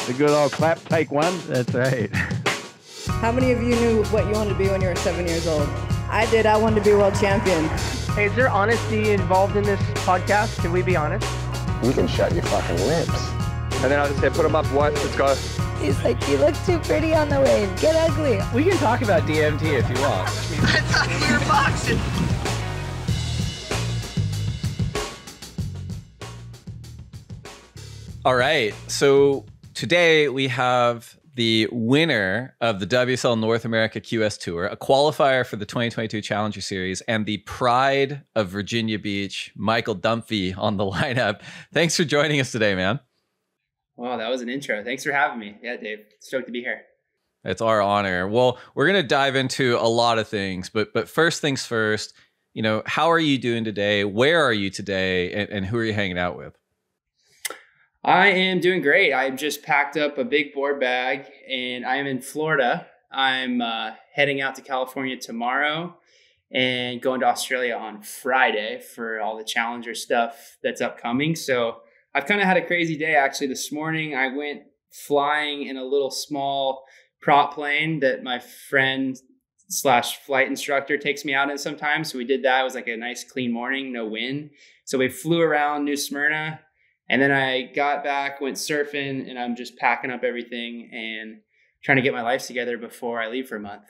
The good old clap, take one. That's right. How many of you knew what you wanted to be when you were 7 years old? I did. I wanted to be world champion. Hey, is there honesty involved in this podcast? Can we be honest? You can shut your fucking lips. And then I'll just say, put them up, what? Let's go. He's like, you look too pretty on the wave. Get ugly. We can talk about DMT if you want. I thought we were boxing. All right. So today we have the winner of the WSL North America QS Tour, a qualifier for the 2022 Challenger Series, and the pride of Virginia Beach, Michael Dunphy, on the lineup. Thanks for joining us today, man. Wow, that was an intro. Thanks for having me. Yeah, Dave. Stoked to be here. It's our honor. Well, we're going to dive into a lot of things, but first things first, how are you doing today? Where are you today? And who are you hanging out with? I am doing great. I've just packed up a big board bag and I am in Florida. I'm heading out to California tomorrow and going to Australia on Friday for all the Challenger stuff that's upcoming. So I've kind of had a crazy day. Actually, this morning I went flying in a little small prop plane that my friend / flight instructor takes me out in sometimes. So we did that. It was like a nice clean morning, no wind. So we flew around New Smyrna. And then I got back, went surfing, and I'm just packing up everything and trying to get my life together before I leave for a month.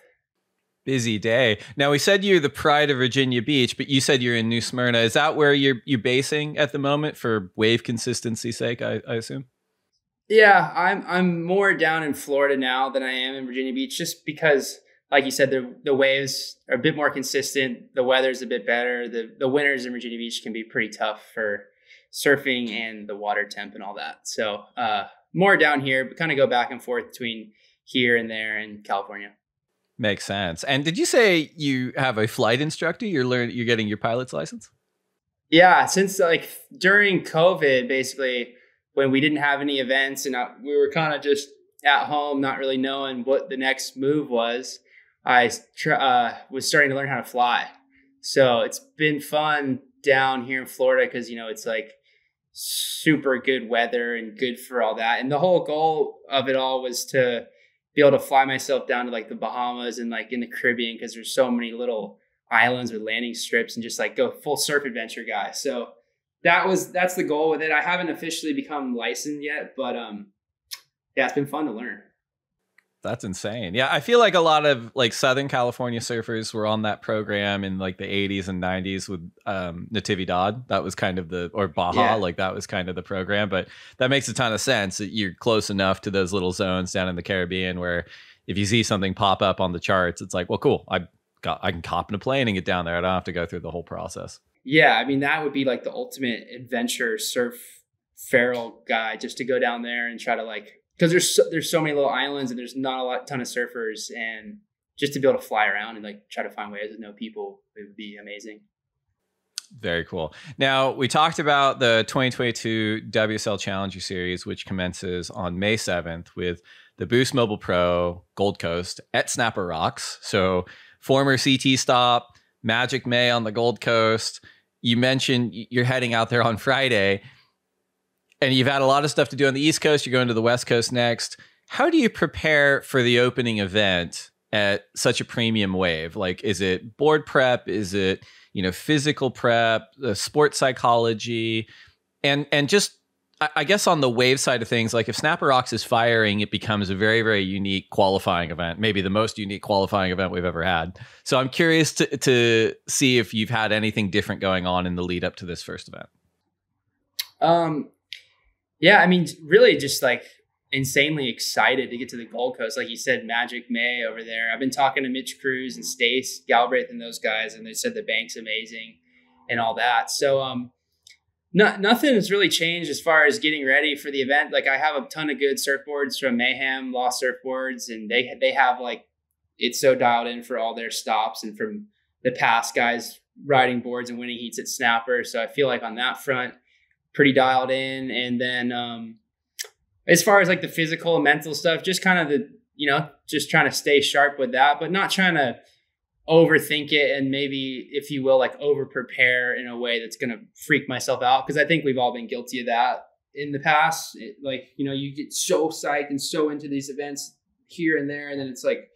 Busy day. Now, we said you're the pride of Virginia Beach, but you said you're in New Smyrna. Is that where you're basing at the moment for wave consistency's sake, I assume? Yeah, I'm more down in Florida now than I am in Virginia Beach, just because, like you said, the waves are a bit more consistent. The weather's a bit better. The winters in Virginia Beach can be pretty tough for surfing and the water temp and all that. So more down here, but kind of go back and forth between here and there in California. Makes sense. And did you say you have a flight instructor? You're getting your pilot's license? Yeah, since like during COVID, basically, when we didn't have any events and we were kind of just at home, not really knowing what the next move was, I was starting to learn how to fly. So it's been fun down here in Florida because, it's like super good weather and good for all that. And the whole goal of it all was to be able to fly myself down to like the Bahamas and like in the Caribbean because there's so many little islands with landing strips and just like go full surf adventure guy. So that's the goal with it. I haven't officially become licensed yet, but yeah, it's been fun to learn. That's insane. Yeah, I feel like a lot of like Southern California surfers were on that program in like the 80s and 90s with Natividad. That was kind of or Baja, like that was kind of the program. But that makes a ton of sense that you're close enough to those little zones down in the Caribbean where if you see something pop up on the charts, it's like, well, cool. I can hop in a plane and get down there. I don't have to go through the whole process. Yeah, I mean, that would be like the ultimate adventure surf feral guy, just to go down there and try to like, because there's so many little islands and there's not ton of surfers, and just to be able to fly around and like try to find ways to know people, it would be amazing. Very cool. Now, we talked about the 2022 WSL Challenger Series, which commences on May 7th with the Boost Mobile Pro Gold Coast at Snapper Rocks. So former CT stop, Magic May on the Gold Coast. You mentioned you're heading out there on Friday. And you've had a lot of stuff to do on the East Coast. You're going to the West Coast next. How do you prepare for the opening event at such a premium wave? Like, is it board prep? Is it, physical prep, sports psychology? And just, I guess on the wave side of things, like if Snapper Rocks is firing, it becomes a very, very unique qualifying event, maybe the most unique qualifying event we've ever had. So I'm curious to see if you've had anything different going on in the lead up to this first event. Yeah, I mean, really just like insanely excited to get to the Gold Coast. Like you said, Magic May over there. I've been talking to Mitch Cruz and Stace Galbraith and those guys, and they said the bank's amazing and all that. So nothing has really changed as far as getting ready for the event. Like I have a ton of good surfboards from Mayhem, Lost Surfboards, and they have like, it's so dialed in for all their stops and from the past guys riding boards and winning heats at Snapper. So I feel like on that front, pretty dialed in. And then as far as like the physical and mental stuff, just kind of just trying to stay sharp with that, but not trying to overthink it and maybe, if you will, like over prepare in a way that's going to freak myself out. Because I think we've all been guilty of that in the past. You get so psyched and so into these events here and there. And then it's like,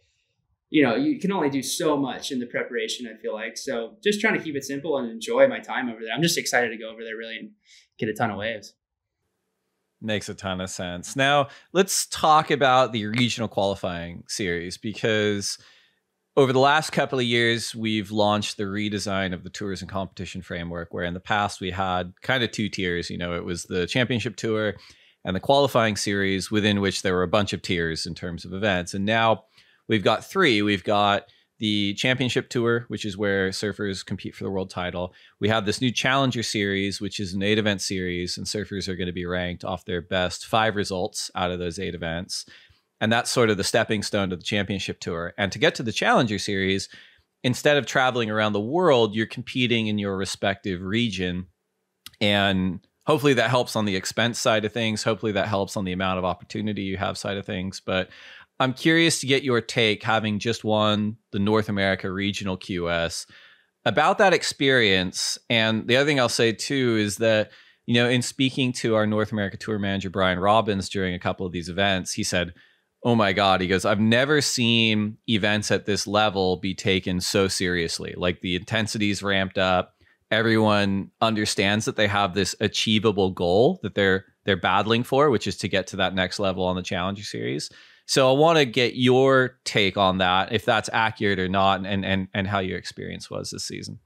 you can only do so much in the preparation, I feel like. So just trying to keep it simple and enjoy my time over there. I'm just excited to go over there really and get a ton of waves. Makes a ton of sense. Now, let's talk about the regional qualifying series, because over the last couple of years, we've launched the redesign of the tours and competition framework, where in the past we had kind of two tiers. It was the championship tour and the qualifying series, within which there were a bunch of tiers in terms of events. And now we've got three. We've got the championship tour, which is where surfers compete for the world title. We have this new challenger series, which is an 8-event series, and surfers are going to be ranked off their best 5 results out of those 8 events. And that's sort of the stepping stone to the championship tour. And to get to the challenger series, instead of traveling around the world, you're competing in your respective region. And hopefully that helps on the expense side of things. Hopefully that helps on the amount of opportunity you have side of things. But I'm curious to get your take, having just won the North America Regional QS, about that experience. And the other thing I'll say too is that, in speaking to our North America Tour manager, Brian Robbins, during a couple of these events, he said, oh my God, he goes, I've never seen events at this level be taken so seriously. Like, the intensity's ramped up. Everyone understands that they have this achievable goal that they're battling for, which is to get to that next level on the Challenger Series. So I want to get your take on that, if that's accurate or not, and how your experience was this season.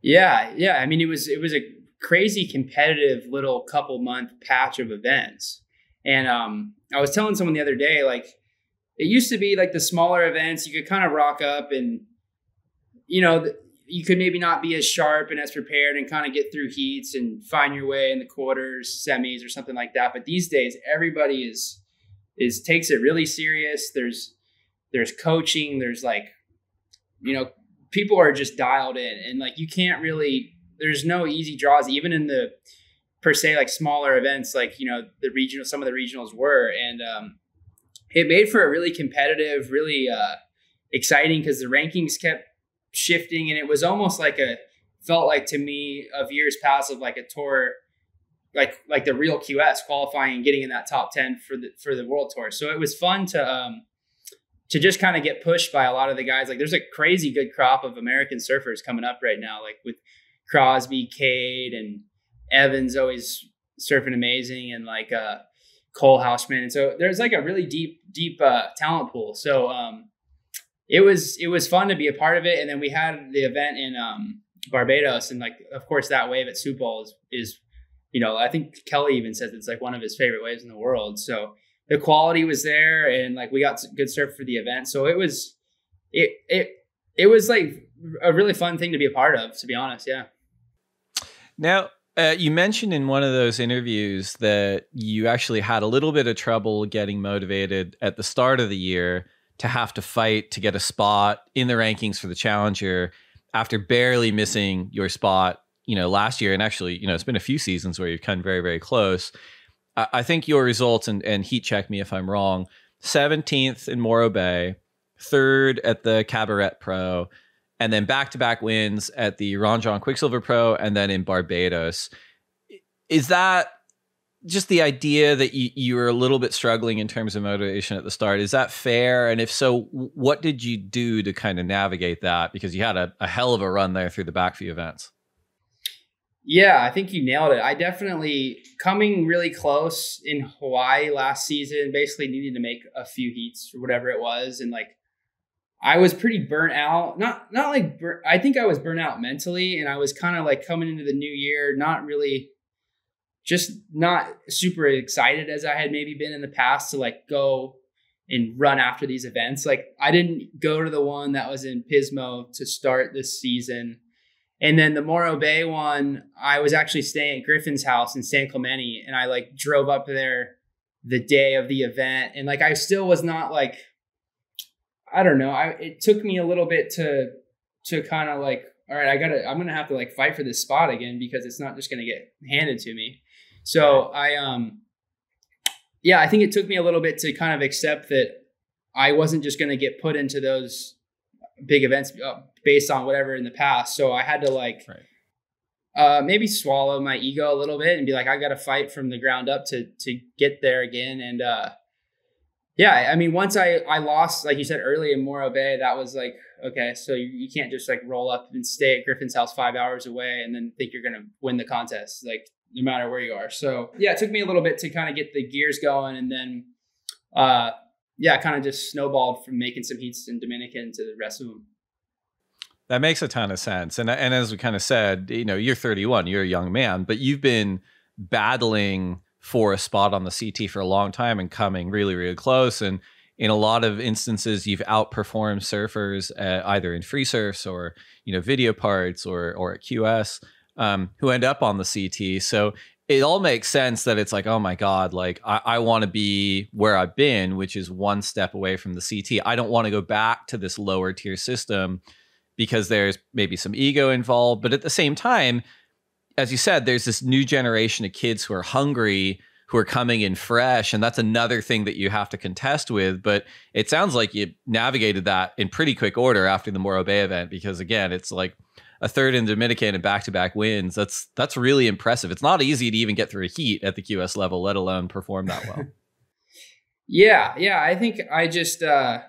Yeah. I mean, it was a crazy competitive little couple month patch of events. And I was telling someone the other day, like, it used to be like the smaller events, you could kind of rock up and, you could maybe not be as sharp and as prepared and kind of get through heats and find your way in the quarters, semis, or something like that. But these days, everybody takes it really serious. There's coaching. There's people are just dialed in, and like, you can't really, there's no easy draws, even in the per se, like, smaller events, like, some of the regionals were. And it made for a really competitive, really exciting, because the rankings kept shifting. And it was almost felt like to me of years past of like a tour, like the real QS qualifying and getting in that top 10 for the world tour. So it was fun to just kind of get pushed by a lot of the guys. Like, there's a crazy good crop of American surfers coming up right now, like with Crosby, Cade, and Evans always surfing amazing, and like Cole Hausman. And so there's like a really deep talent pool. So it was fun to be a part of it. And then we had the event in Barbados, and like, of course, that wave at Super Bowl is I think Kelly even says it's like one of his favorite waves in the world. So the quality was there, and like, we got good surf for the event. So it was like a really fun thing to be a part of, to be honest. Yeah. Now, you mentioned in one of those interviews that you actually had a little bit of trouble getting motivated at the start of the year to have to fight to get a spot in the rankings for the Challenger after barely missing your spot, last year. And actually, it's been a few seasons where you've come very, very close. I think your results, and heat check me if I'm wrong, 17th in Morro Bay, 3rd at the Cabaret Pro, and then back-to-back wins at the Ron John Quicksilver Pro, and then in Barbados. Is that just the idea that you were a little bit struggling in terms of motivation at the start? Is that fair? And if so, what did you do to kind of navigate that? Because you had a hell of a run there through the back few events. Yeah, I think you nailed it. I definitely, coming really close in Hawaii last season, basically needing to make a few heats or whatever it was. And like, I was pretty burnt out. I think I was burnt out mentally, and I was kind of like coming into the new year, not super excited as I had maybe been in the past to like go and run after these events. Like, I didn't go to the one that was in Pismo to start this season. And then the Morro Bay one, I was actually staying at Griffin's house in San Clemente, and I like drove up there the day of the event. And like, I still was not like, I don't know. It took me a little bit to kind of like, all right, I'm going to have to like fight for this spot again, because it's not just going to get handed to me. So I think it took me a little bit to kind of accept that I wasn't just going to get put into those big events based on whatever in the past. So I had to like maybe swallow my ego a little bit and be like, I got to fight from the ground up to get there again. And yeah, I mean, once I lost, like you said early in Morro Bay, that was like, okay, so you can't just like roll up and stay at Griffin's house 5 hours away and then think you're going to win the contest, like no matter where you are. So yeah, it took me a little bit to kind of get the gears going. And then, yeah, kind of just snowballed from making some heats in Dominican to the rest of them. That makes a ton of sense. And as we kind of said, you know, you're 31, you're a young man, but you've been battling for a spot on the CT for a long time and coming really, really close. And in a lot of instances, you've outperformed surfers either in free surfs or, you know, video parts or at QS who end up on the CT. So it all makes sense that it's like, oh my God, like I want to be where I've been, which is one step away from the CT. I don't want to go back to this lower tier system because there's maybe some ego involved. But at the same time, as you said, there's this new generation of kids who are hungry, who are coming in fresh. And that's another thing that you have to contest with. But it sounds like you navigated that in pretty quick order after the Morro Bay event, because again, it's like a third in Dominican and back-to-back wins. That's really impressive. It's not easy to even get through a heat at the QS level, let alone perform that well. Yeah. I think I just, yeah,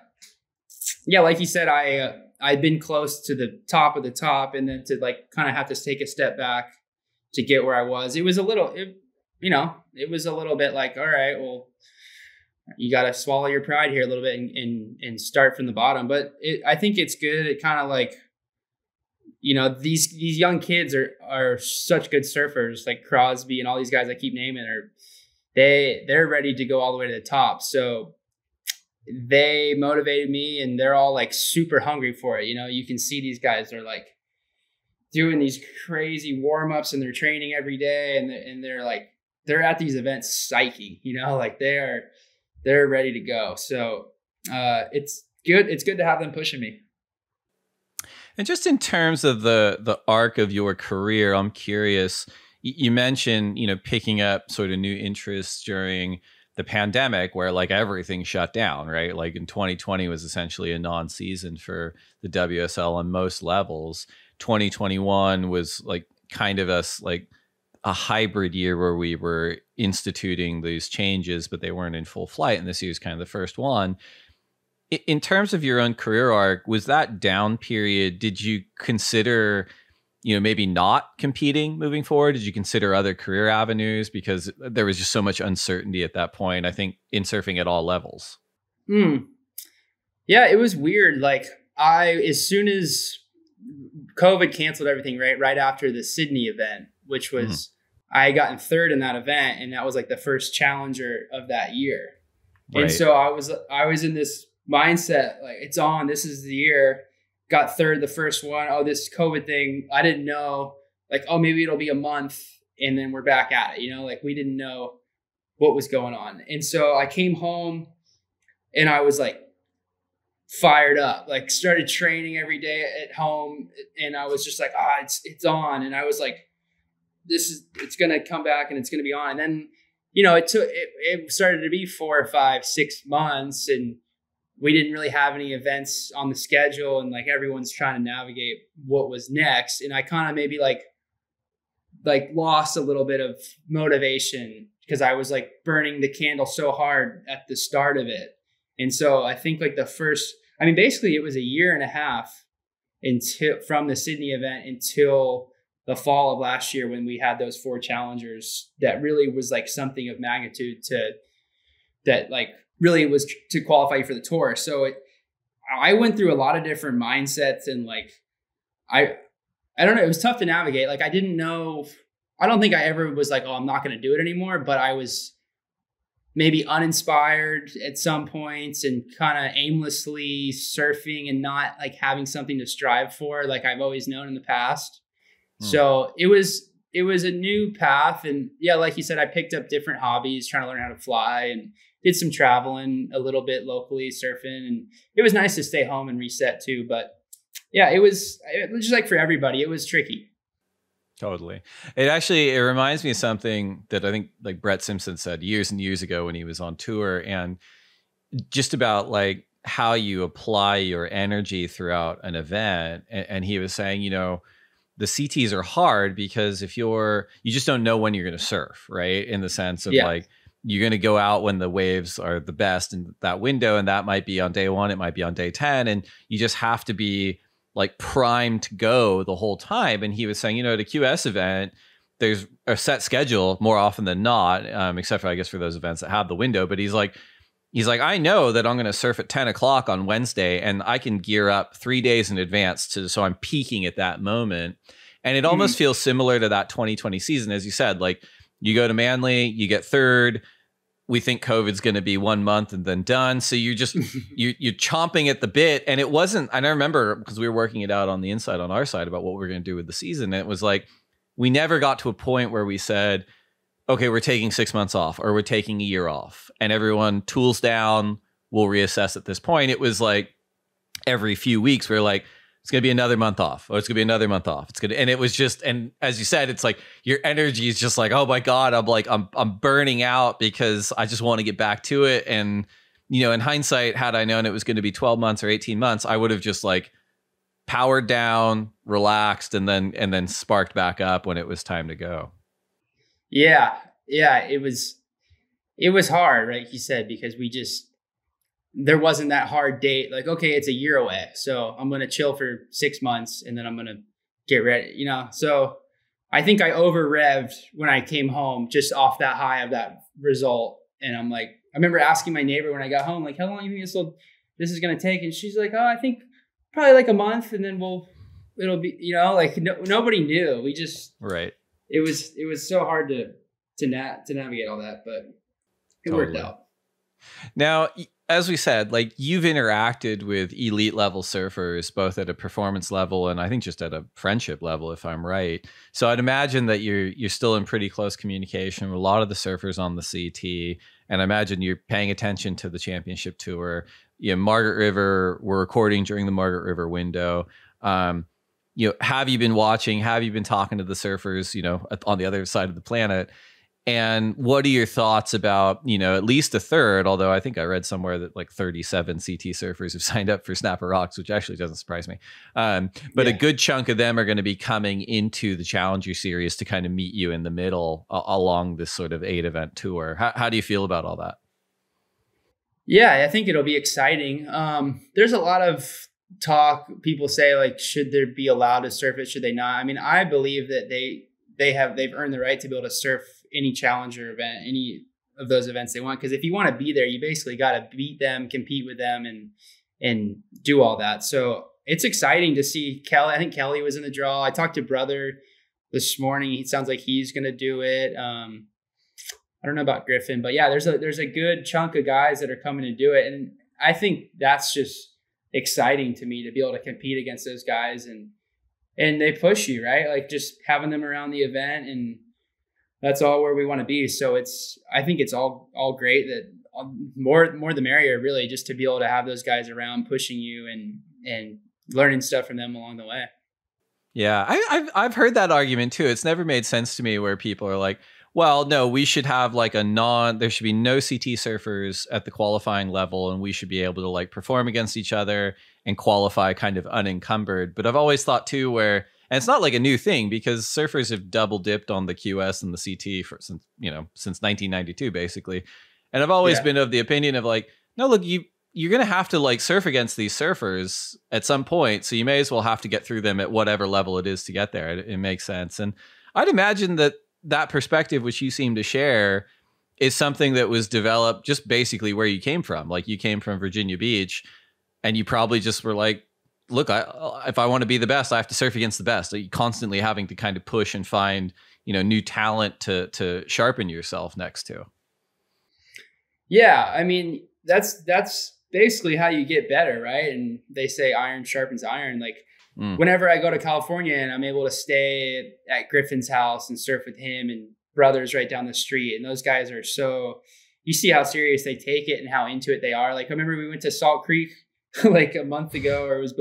like you said, I'd been close to the top of the top, and then to like kind of have to take a step back to get where I was. It was a little, it was a little bit like, all right, well, you got to swallow your pride here a little bit and start from the bottom. But I think it's good. It kind of like, you know, these young kids are such good surfers, like Crosby and all these guys I keep naming they're ready to go all the way to the top. So they motivated me, and they're all like super hungry for it. You know, you can see these guys, they're like doing these crazy warm-ups and they're training every day, and they're like, they're at these events psyche, you know, like they're ready to go. So it's good. It's good to have them pushing me. And just in terms of the arc of your career, I'm curious, you mentioned, you know, picking up sort of new interests during the pandemic where like everything shut down, right? Like in 2020 was essentially a non-season for the WSL on most levels. 2021 was like kind of a hybrid year where we were instituting these changes, but they weren't in full flight. And this year is kind of the first one. In terms of your own career arc, was that down period, did you consider, you know, maybe not competing moving forward? Did you consider other career avenues? Because there was just so much uncertainty at that point, I think, in surfing at all levels. Yeah, it was weird. Like as soon as COVID canceled everything, right after the Sydney event, which was, I had gotten third in that event, and that was like the first challenger of that year. Right. And so I was in this mindset, like it's on, this is the year. Got third the first one. Oh, this COVID thing, I didn't know, like, oh, maybe it'll be a month and then we're back at it, you know, like we didn't know what was going on. And so I came home and I was like fired up, like started training every day at home, and I was just like, it's on. And I was like, it's going to come back and it's going to be on. And then, you know, it started to be 4 or 5, 6 months, and we didn't really have any events on the schedule, and like everyone's trying to navigate what was next. And I kind of maybe like lost a little bit of motivation because I was like burning the candle so hard at the start of it. And so I think like basically it was a year and a half from the Sydney event until the fall of last year when we had those 4 challengers that really was like something of magnitude that really was to qualify for the tour. So I went through a lot of different mindsets, and like, I don't know, it was tough to navigate. Like I didn't know, I don't think I ever was like, oh, I'm not going to do it anymore, but I was maybe uninspired at some points and kind of aimlessly surfing and not like having something to strive for, like I've always known in the past. So it was a new path. And yeah, like you said, I picked up different hobbies, trying to learn how to fly, and did some traveling a little bit locally, surfing. And it was nice to stay home and reset too. But yeah, it was just like for everybody, it was tricky. Totally. It reminds me of something that I think like Brett Simpson said years and years ago when he was on tour, and just about like how you apply your energy throughout an event. And he was saying, you know, the CTs are hard because if you just don't know when you're going to surf, right? In the sense of like, you're going to go out when the waves are the best in that window. And that might be on day 1. It might be on day 10. And you just have to be like primed to go the whole time. And he was saying, at a QS event, there's a set schedule more often than not, except for, I guess, for those events that have the window. But he's like, I know that I'm going to surf at 10 o'clock on Wednesday, and I can gear up 3 days in advance so I'm peaking at that moment. And it almost feels similar to that 2020 season, as you said. Like, you go to Manly, you get third. We think COVID's going to be 1 month and then done. So you're just you're chomping at the bit. And it wasn't. And I remember, because we were working it out on the inside on our side about what we're going to do with the season. And it was like, we never got to a point where we said, okay, we're taking 6 months off, or we're taking a year off, and everyone tools down. We'll reassess at this point. It was like every few weeks we're like, it's going to be another month off. Oh, it's going to be another month off. And it was just, and as you said, it's like your energy is just like, oh my God, I'm burning out because I just want to get back to it. And, in hindsight, had I known it was going to be 12 months or 18 months, I would have just like powered down, relaxed, and then sparked back up when it was time to go. Yeah. It was hard, right? Like you said, because there wasn't that hard date. Like, okay, it's a year away, so I'm going to chill for 6 months and then I'm going to get ready, So I think I over revved when I came home just off that high of that result. And I'm like, I remember asking my neighbor when I got home, like, how long do you think this is going to take? And she's like, oh, I think probably like a month, and then it'll be, like nobody knew. We just, right. It was so hard to navigate all that, but it worked out. Now, as we said, like, you've interacted with elite level surfers, both at a performance level and I think just at a friendship level, if I'm right. So I'd imagine that you're still in pretty close communication with a lot of the surfers on the CT. And I imagine you're paying attention to the championship tour. Margaret River, we're recording during the Margaret River window. Have you been watching? Have you been talking to the surfers, on the other side of the planet? And what are your thoughts about, at least a third, although I think I read somewhere that like 37 CT surfers have signed up for Snapper Rocks, which actually doesn't surprise me. But a good chunk of them are going to be coming into the Challenger Series to kind of meet you in the middle along this sort of 8-event tour. How do you feel about all that? Yeah, I think it'll be exciting. There's a lot of talk. People say, like, should there be allowed to surf it? Should they not? I mean, I believe that they've earned the right to be able to surf any challenger event, any of those events they want. Because if you want to be there, you basically got to beat them, compete with them, and do all that. So it's exciting to see Kelly. I think Kelly was in the draw. I talked to Brother this morning. It sounds like he's going to do it. I don't know about Griffin, but yeah, there's a good chunk of guys that are coming to do it. And I think that's just exciting to me to be able to compete against those guys, and they push you, right? Like, just having them around the event, and that's all where we want to be. So I think it's all great. That more the merrier, really, just to be able to have those guys around pushing you and learning stuff from them along the way. Yeah, I've heard that argument too. It's never made sense to me where people are like, well, no, we should have like there should be no CT surfers at the qualifying level, and we should be able to like perform against each other and qualify kind of unencumbered. But I've always thought too, and it's not like a new thing, because surfers have double dipped on the QS and the CT since 1992, basically. And I've always been of the opinion of like, no, look, you're going to have to like surf against these surfers at some point. So you may as well have to get through them at whatever level it is to get there. It makes sense. And I'd imagine that perspective, which you seem to share, is something that was developed just basically where you came from. Like, you came from Virginia Beach, and you probably just were like, look, if I want to be the best, I have to surf against the best. Like, constantly having to kind of push and find, new talent to sharpen yourself next to. Yeah. I mean, that's basically how you get better, right? And they say iron sharpens iron. Like, whenever I go to California and I'm able to stay at Griffin's house and surf with him, and Brothers right down the street, and those guys are you see how serious they take it and how into it they are. Like, I remember we went to Salt Creek like a month ago, or it was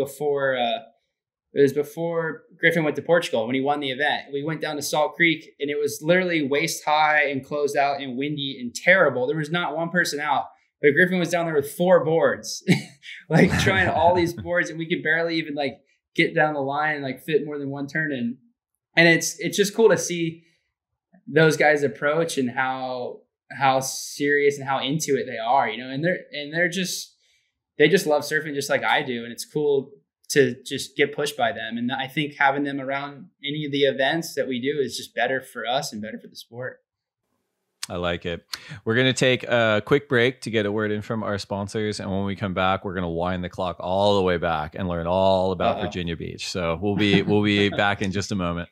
before Griffin went to Portugal when he won the event. We went down to Salt Creek, and it was literally waist high and closed out and windy and terrible. There was not one person out, but Griffin was down there with 4 boards, like trying all these boards, and we could barely even like get down the line and like fit more than one turn. And it's just cool to see those guys approach and how serious and how into it they are, you know, and they just love surfing just like I do. And it's cool to just get pushed by them. And I think having them around any of the events that we do is just better for us and better for the sport. I like it. We're going to take a quick break to get a word in from our sponsors. And when we come back, we're going to wind the clock all the way back and learn all about Virginia Beach. So we'll be back in just a moment.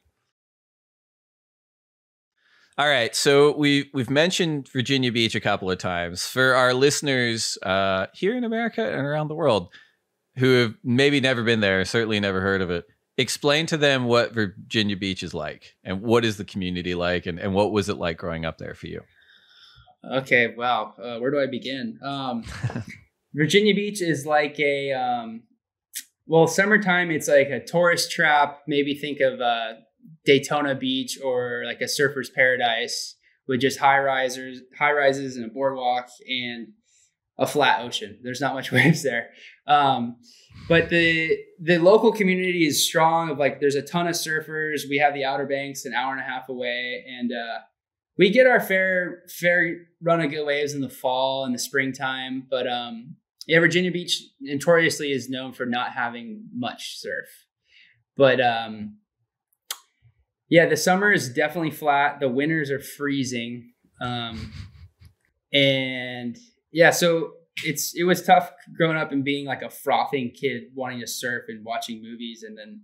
All right. So we've mentioned Virginia Beach a couple of times. For our listeners here in America and around the world who have maybe never been there, certainly never heard of it, explain to them what Virginia Beach is like and what is the community like and what was it like growing up there for you? Okay, wow. Where do I begin? Virginia Beach is like summertime, it's like a tourist trap. Maybe think of Daytona Beach or like a surfer's paradise with just high rises and a boardwalk and a flat ocean. There's not much waves there. But the local community is strong. Of like, there's a ton of surfers. We have the Outer Banks an hour and a half away, and we get our fair run of good waves in the fall and the springtime. But Virginia Beach notoriously is known for not having much surf. But the summer is definitely flat. The winters are freezing, so it was tough growing up and being like a frothing kid wanting to surf and watching movies and then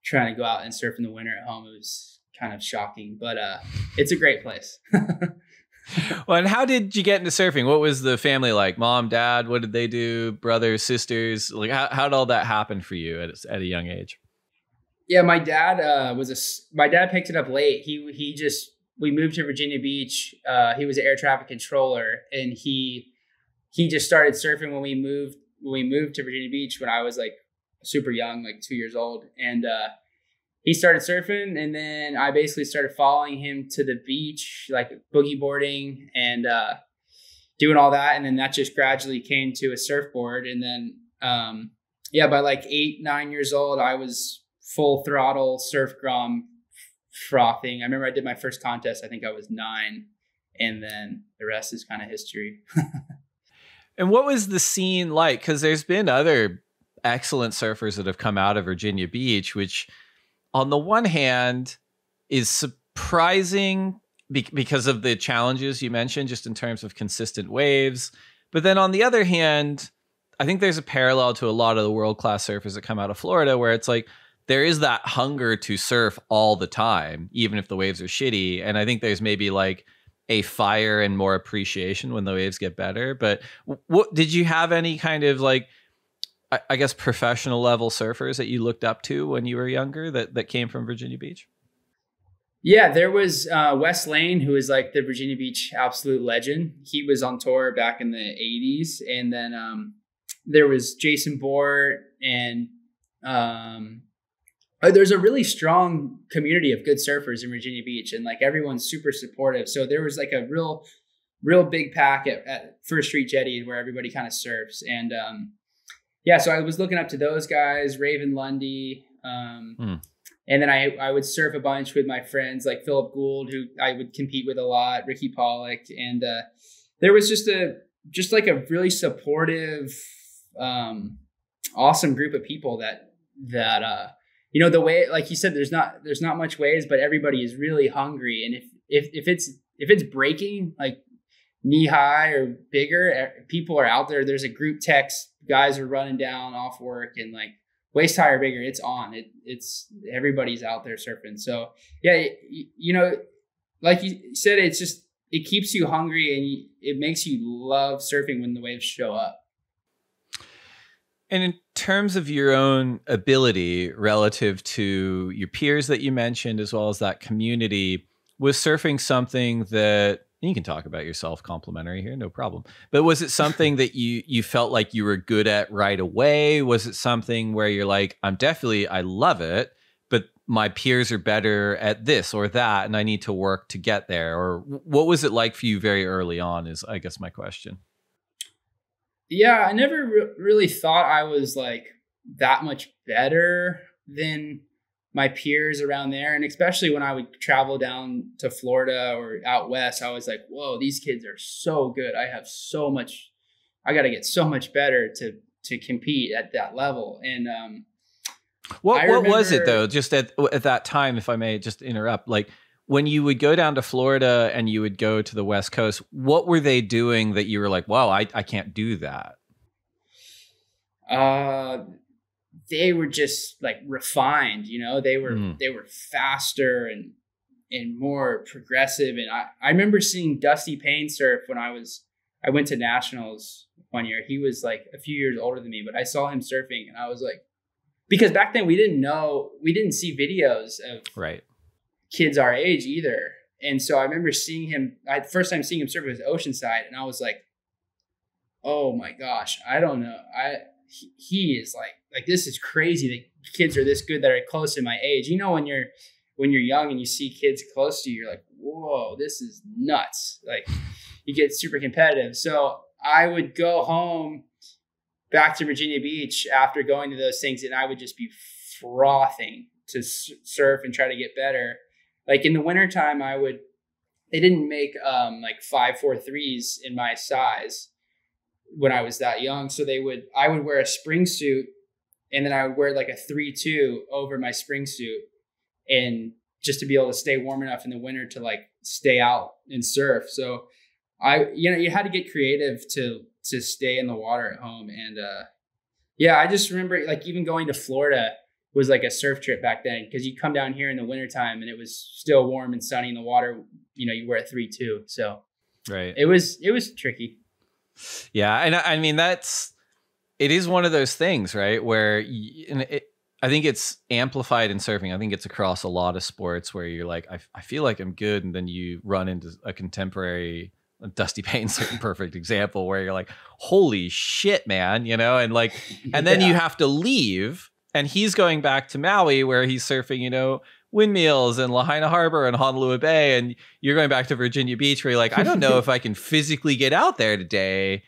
trying to go out and surf in the winter at home. It was kind of shocking, but it's a great place. Well, and how did you get into surfing? What was the family like? Mom, dad, what did they do? Brothers, sisters? Like how did all that happen for you at a young age? Yeah, my dad picked it up late. We moved to Virginia Beach. He was an air traffic controller, and he just started surfing when we moved to Virginia Beach when I was like super young, like 2 years old. And he started surfing, and then I basically started following him to the beach, like boogie boarding and doing all that. And then that just gradually came to a surfboard. And then, by like 8-9 years old, I was full throttle surf grom frothing. I remember I did my first contest. I think I was 9, and then the rest is kind of history. And what was the scene like? Because there's been other excellent surfers that have come out of Virginia Beach, which on the one hand is surprising because of the challenges you mentioned, just in terms of consistent waves. But then on the other hand, I think there's a parallel to a lot of the world-class surfers that come out of Florida, where it's like there is that hunger to surf all the time, even if the waves are shitty. And I think there's maybe like a fire and more appreciation when the waves get better. But what did you have any kind of like, I guess, professional level surfers that you looked up to when you were younger that came from Virginia Beach? Yeah, there was Wes Lane, who is like the Virginia Beach absolute legend. He was on tour back in the 80s. And then there was Jason Bort, and there's a really strong community of good surfers in Virginia Beach, and like everyone's super supportive. So there was like a real big pack at First Street Jetty where everybody kind of surfs. And so I was looking up to those guys, Raven Lundy. And then I would surf a bunch with my friends like Philip Gould, who I would compete with a lot, Ricky Pollock. And there was just like a really supportive, awesome group of people that the way, like you said, there's not much waves, but everybody is really hungry. And if it's breaking like knee high or bigger, people are out there. There's a group text, guys are running down off work, and like waist high or bigger, it's on. It's everybody's out there surfing. So yeah, like you said, it keeps you hungry, and it makes you love surfing when the waves show up. And in terms of your own ability relative to your peers that you mentioned, as well as that community, was surfing something that, you can talk about yourself complimentary here, no problem. But was it something that you felt like you were good at right away? Was it something where you're like, I love it, but my peers are better at this or that, and I need to work to get there? Or what was it like for you very early on is, I guess, my question. Yeah, I never really thought I was like that much better than my peers around there. And especially when I would travel down to Florida or out west, I was like, whoa, these kids are so good. I got to get so much better to compete at that level. And what was it though? Just at that time, if I may just interrupt, like when you would go down to Florida and you would go to the West Coast, what were they doing that you were like, wow, I can't do that? They were just like refined, they were faster and more progressive. And I remember seeing Dusty Payne surf when I went to nationals one year. He was like a few years older than me, but I saw him surfing and I was like, because back then we didn't see videos of kids our age either. And so I remember seeing him, first time seeing him surf was Oceanside. And I was like, oh my gosh, I don't know. He is like, this is crazy that kids are this good that are close to my age. When you're young and you see kids close to you, you're like, whoa, this is nuts. Like you get super competitive. So I would go home back to Virginia Beach after going to those things, and I would just be frothing to surf and try to get better. Like in the wintertime, they didn't make like 5.43s in my size when I was that young. So I would wear a spring suit, and then I would wear like a 3.2 over my spring suit, and just to be able to stay warm enough in the winter to like stay out and surf. So you had to get creative to stay in the water at home. And I just remember like even going to Florida was like a surf trip back then, because you come down here in the wintertime and it was still warm and sunny in the water. You wear a 3.2. So it was tricky. Yeah. And I mean, it is one of those things, right? Where I think it's amplified in surfing. I think it's across a lot of sports where you're like, I feel like I'm good. And then you run into a contemporary, Dusty Payne's a perfect example, where you're like, holy shit, man, and like, and then you have to leave, and he's going back to Maui where he's surfing, windmills and Lahaina Harbor and Honolulu Bay, and you're going back to Virginia Beach where you're like, I don't know if I can physically get out there today,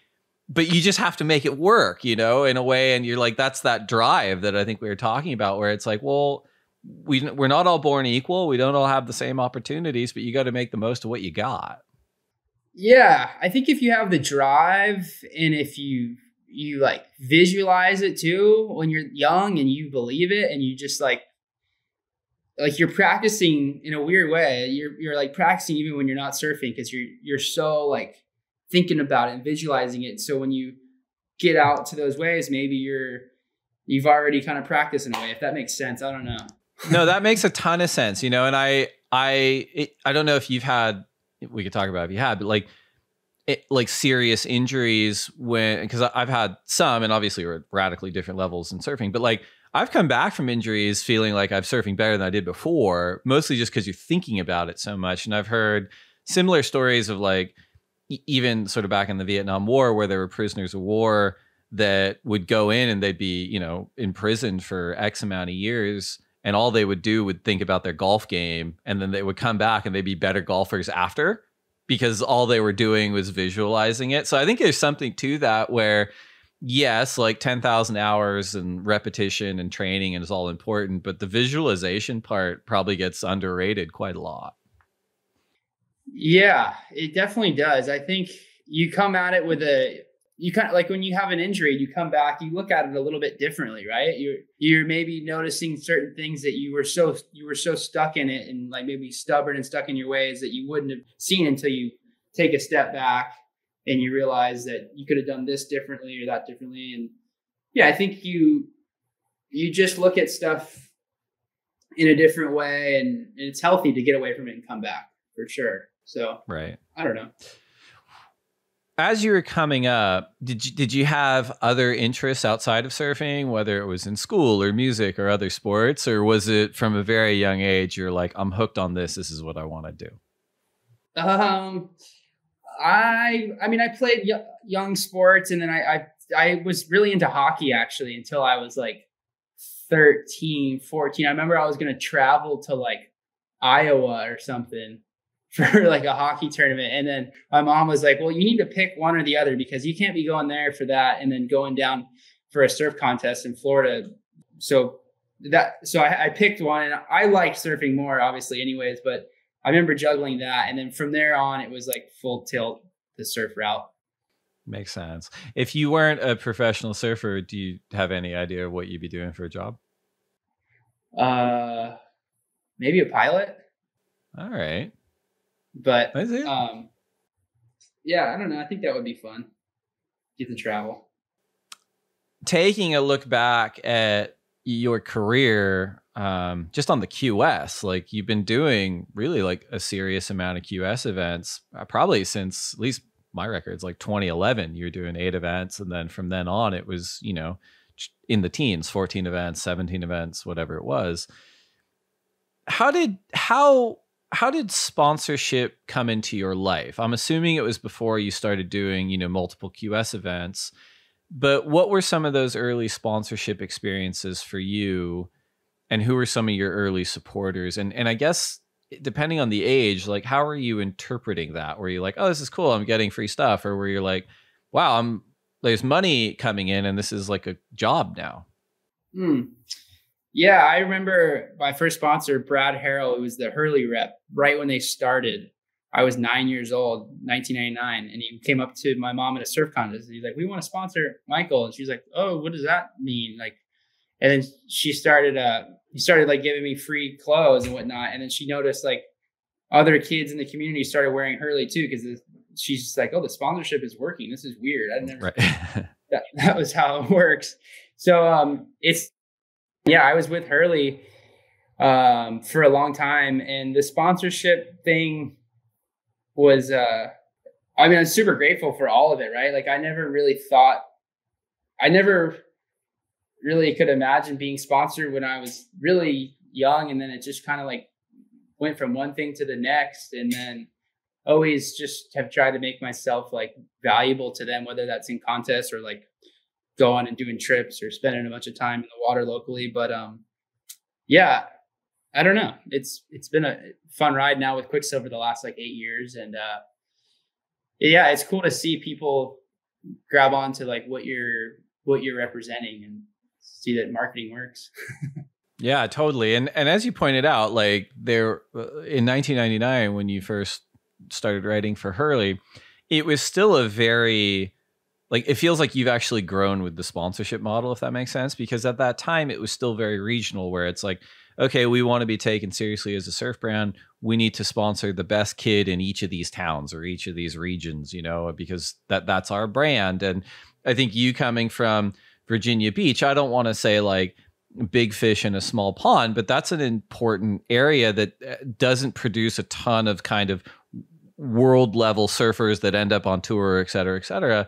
but you just have to make it work, in a way. And you're like, that's that drive that I think we were talking about, where it's like, well, we're not all born equal. We don't all have the same opportunities, but you got to make the most of what you got. Yeah, I think if you have the drive, and if you like visualize it too when you're young and you believe it, and you just like you're practicing in a weird way. You're like practicing even when you're not surfing, because you're so like thinking about it and visualizing it. So when you get out to those waves, maybe you've already kind of practiced in a way, if that makes sense. I don't know. No, that makes a ton of sense. And I don't know if you've had. We could talk about if you had, but like serious injuries because I've had some, and obviously we're at radically different levels in surfing, but like I've come back from injuries feeling like I'm surfing better than I did before, mostly just because you're thinking about it so much. And I've heard similar stories of like, even sort of back in the Vietnam War, where there were prisoners of war that would go in and they'd be, imprisoned for X amount of years. And all they would do would think about their golf game, and then they would come back and they'd be better golfers after, because all they were doing was visualizing it. So I think there's something to that where, yes, like 10,000 hours and repetition and training is all important, but the visualization part probably gets underrated quite a lot. Yeah, it definitely does. I think you come at it with you kind of like when you have an injury, you come back, you look at it a little bit differently, right? You're maybe noticing certain things that you were so stuck in it, and like maybe stubborn and stuck in your ways, that you wouldn't have seen until you take a step back and you realize that you could have done this differently or that differently. And yeah, I think you just look at stuff in a different way, and it's healthy to get away from it and come back, for sure. So right. I don't know. As you were coming up, did you have other interests outside of surfing, whether it was in school or music or other sports, or was it from a very young age you're like, I'm hooked on this. This is what I want to do? I mean, I played young sports, and then I was really into hockey actually until I was like 13, 14. I remember I was going to travel to like Iowa or something for like a hockey tournament. And then my mom was like, well, you need to pick one or the other, because you can't be going there for that and then going down for a surf contest in Florida. So I picked one, and I liked surfing more, obviously, anyways. But I remember juggling that, and then from there on, it was like full tilt the surf route. Makes sense. If you weren't a professional surfer, do you have any idea what you'd be doing for a job? Maybe a pilot. All right. But yeah, I don't know. I think that would be fun. Get to travel. Taking a look back at your career, just on the QS, like you've been doing really like a serious amount of QS events, probably since at least my records, like 2011, you're doing 8 events. And then from then on, it was, you know, in the teens, 14 events, 17 events, whatever it was. How did sponsorship come into your life? I'm assuming it was before you started doing, you know, multiple QS events, but what were some of those early sponsorship experiences for you, and who were some of your early supporters? And I guess depending on the age, like how are you interpreting that? Were you like, oh, this is cool, I'm getting free stuff? Or were you like, wow, there's money coming in and this is like a job now? Yeah, I remember my first sponsor, Brad Harrell, who was the Hurley rep right when they started. I was 9 years old, 1999. And he came up to my mom at a surf contest. And he's like, we want to sponsor Michael. And she's like, oh, what does that mean? Like, and then he started like giving me free clothes and whatnot. And then she noticed like other kids in the community started wearing Hurley too. Cause she's just like, oh, the sponsorship is working. This is weird. I never, that was how it works. So, I was with Hurley, for a long time, and the sponsorship thing was, I'm super grateful for all of it, right? Like I never really could imagine being sponsored when I was really young. And then it just kind of like went from one thing to the next. And then always just have tried to make myself like valuable to them, whether that's in contests or like going and doing trips or spending a bunch of time in the water locally. But yeah, I don't know. It's been a fun ride now with Quicksilver the last like 8 years. And yeah, it's cool to see people grab onto like what you're representing and see that marketing works. Yeah, totally. And as you pointed out, like there in 1999, when you first started writing for Hurley, it was still a very, like, it feels like you've actually grown with the sponsorship model, if that makes sense, because at that time it was still very regional, where it's like, okay, we want to be taken seriously as a surf brand. We need to sponsor the best kid in each of these towns or each of these regions, you know, because that's our brand. And I think you coming from Virginia Beach, I don't want to say like big fish in a small pond, but that's an important area that doesn't produce a ton of kind of world level surfers that end up on tour, et cetera, et cetera.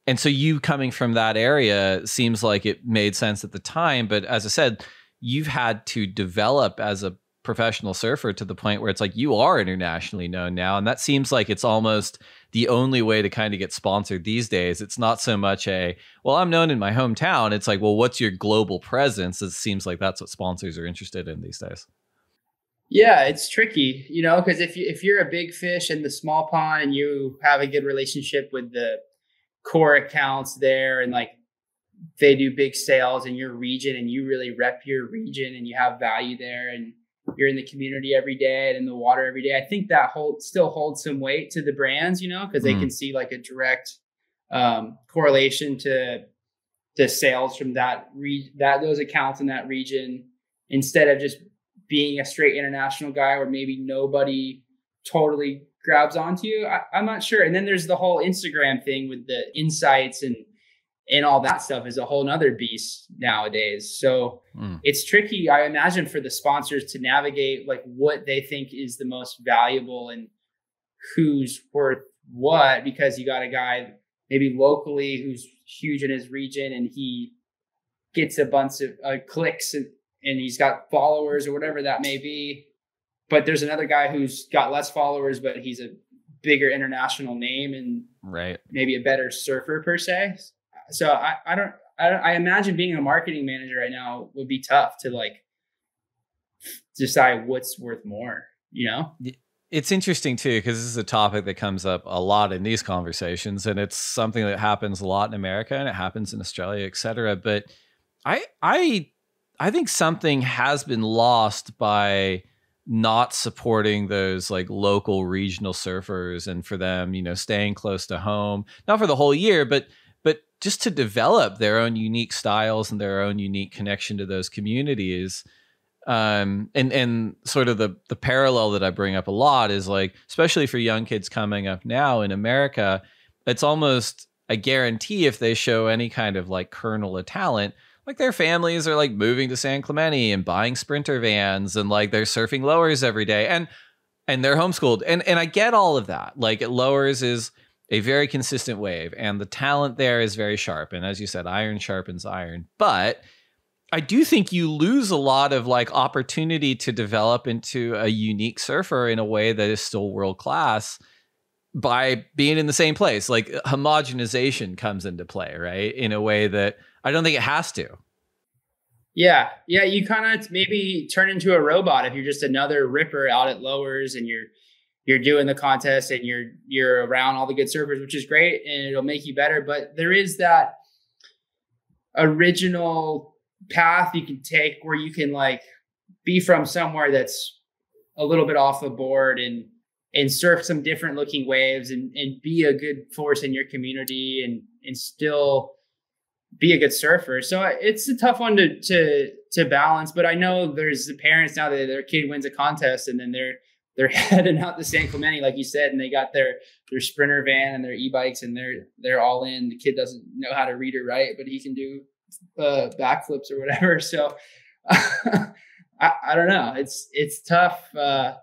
And so you coming from that area seems like it made sense at the time. But as I said, you've had to develop as a professional surfer to the point where it's like you are internationally known now. And that seems like it's almost the only way to kind of get sponsored these days. It's not so much well, I'm known in my hometown. It's like, well, what's your global presence? It seems like that's what sponsors are interested in these days. Yeah, it's tricky, you know, because if you're a big fish in the small pond and you have a good relationship with the core accounts there, and like they do big sales in your region and you really rep your region and you have value there and you're in the community every day and in the water every day, I think that still holds some weight to the brands, you know, because they can see like a direct correlation to the sales from those accounts in that region, instead of just being a straight international guy where maybe nobody totally grabs onto you. I'm not sure. And then there's the whole Instagram thing with the insights and all that stuff is a whole nother beast nowadays. So it's tricky, I imagine, for the sponsors to navigate like what they think is the most valuable and who's worth what, because you got a guy maybe locally who's huge in his region and he gets a bunch of clicks and he's got followers or whatever that may be. But there's another guy who's got less followers, but he's a bigger international name and maybe a better surfer per se. So I imagine being a marketing manager right now would be tough to like decide what's worth more, you know? It's interesting too, because this is a topic that comes up a lot in these conversations, and it's something that happens a lot in America and it happens in Australia, et cetera. But I I think something has been lost by not supporting those like local regional surfers, and for them, staying close to home, not for the whole year, but just to develop their own unique styles and their own unique connection to those communities. And sort of the parallel that I bring up a lot is like, especially for young kids coming up now in America, it's almost a guarantee if they show any kind of like kernel of talent, like their families are like moving to San Clemente and buying Sprinter vans, and like they're surfing lowers every day, and they're homeschooled. And I get all of that. Like lowers is a very consistent wave, and the talent there is very sharp. And as you said, iron sharpens iron. But I do think you lose a lot of like opportunity to develop into a unique surfer in a way that is still world class by being in the same place. Like homogenization comes into play, right? In a way that I don't think it has to. Yeah. You kind of maybe turn into a robot if you're just another ripper out at lowers, and you're doing the contest and you're around all the good surfers, which is great, and it'll make you better. But there is that original path you can take where you can like be from somewhere that's a little bit off the board and surf some different looking waves and be a good force in your community and still be a good surfer. So it's a tough one to balance, but I know there's the parents now that their kid wins a contest and then they're heading out to San Clemente, like you said, and they got their Sprinter van and their e-bikes, and they're all in. The kid doesn't know how to read or write, but he can do backflips or whatever. So I don't know. It's tough. I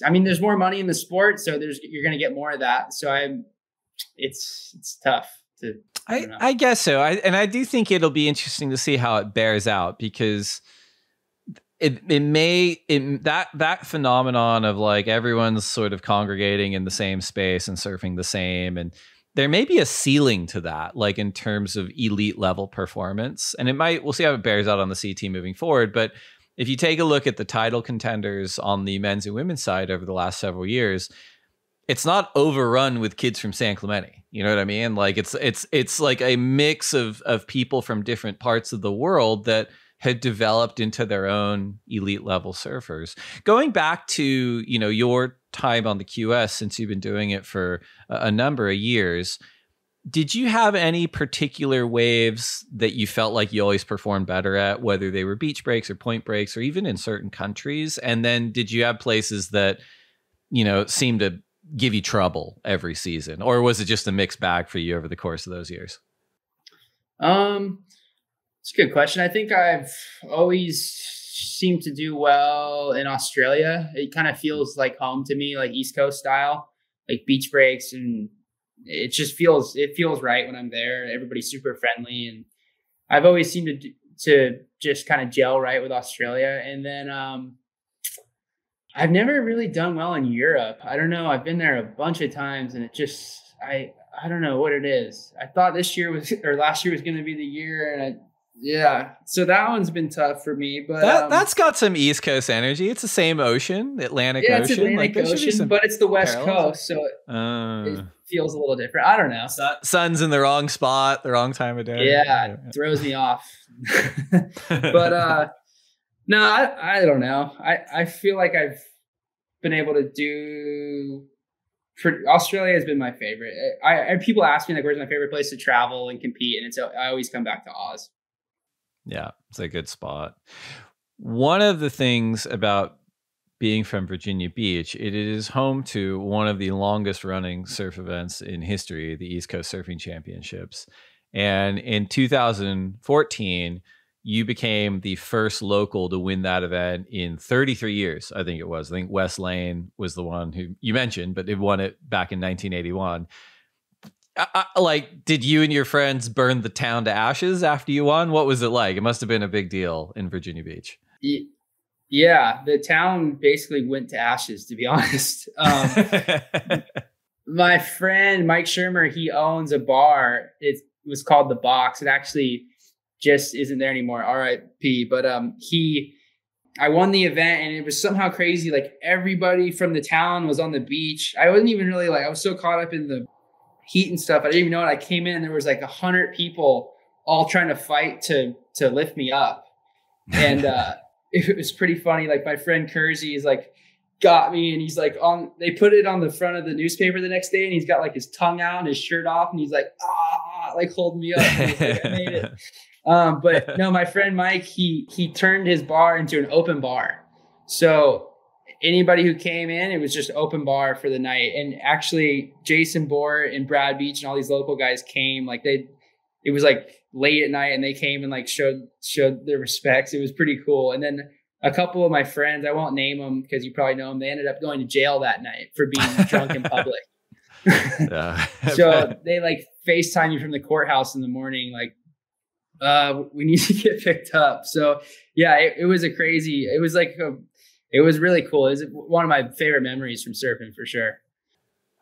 mean, there's more money in the sport, so you're going to get more of that. So it's tough to. I guess so. I do think it'll be interesting to see how it bears out, because that phenomenon of like everyone's sort of congregating in the same space and surfing the same, and there may be a ceiling to that, like in terms of elite level performance, and we'll see how it bears out on the CT moving forward. But if you take a look at the title contenders on the men's and women's side over the last several years, it's not overrun with kids from San Clemente. You know what I mean? Like it's like a mix of people from different parts of the world that had developed into their own elite level surfers. Going back to, your time on the QS, since you've been doing it for a number of years, did you have any particular waves that you felt like you always performed better at, whether they were beach breaks or point breaks or even in certain countries? And then did you have places that, seemed to give you trouble every season, or was it just a mixed bag for you over the course of those years? It's a good question. I think I've always seemed to do well in Australia. It kind of feels like home to me, like East Coast style, like beach breaks, and it feels right when I'm there. Everybody's super friendly, and I've always seemed to just kind of gel right with Australia. And then I've never really done well in Europe. I don't know. I've been there a bunch of times, and it just I don't know what it is. I thought last year was going to be the year, and so that one's been tough for me. But that's got some East Coast energy. It's the same ocean, Atlantic Ocean. It's Atlantic Ocean, but it's the West Coast, so it feels a little different. I don't know. Sun's in the wrong spot, the wrong time of day. Yeah, it throws me off. But no, I don't know. I feel like I've been able to do. Australia has been my favorite. People ask me like, where's my favorite place to travel and compete, and I always come back to Oz. Yeah, it's a good spot. One of the things about being from Virginia Beach, it is home to one of the longest running surf events in history, the East Coast Surfing Championships. And in 2014, you became the first local to win that event in 33 years, I think it was. I think Wes Lane was the one who you mentioned, but it won it back in 1981. Did you and your friends burn the town to ashes after you won? What was it like? It must have been a big deal in Virginia Beach. Yeah, the town basically went to ashes, to be honest. My friend, Mike Shermer, he owns a bar. It was called The Box. It actually just isn't there anymore. RIP. But I won the event, and it was somehow crazy. Like everybody from the town was on the beach. I wasn't even really I was so caught up in the heat and stuff. I didn't even know it. I came in and there was like 100 people all trying to fight to to lift me up. And it was pretty funny. Like my friend Kersey is like, got me, and he's like they put it on the front of the newspaper the next day, and he's got like his tongue out and his shirt off, and he's like, like holding me up. And he's like, I made it. But no, my friend Mike, he turned his bar into an open bar. So anybody who came in, it was just open bar for the night. And actually Jason Bohr and Brad Beach and all these local guys came, like it was like late at night, and they came and like showed their respects. It was pretty cool. And then a couple of my friends, I won't name them because you probably know them, they ended up going to jail that night for being drunk in public. So they like FaceTime you from the courthouse in the morning, like, we need to get picked up. So yeah, it was it was really cool. It was one of my favorite memories from surfing for sure.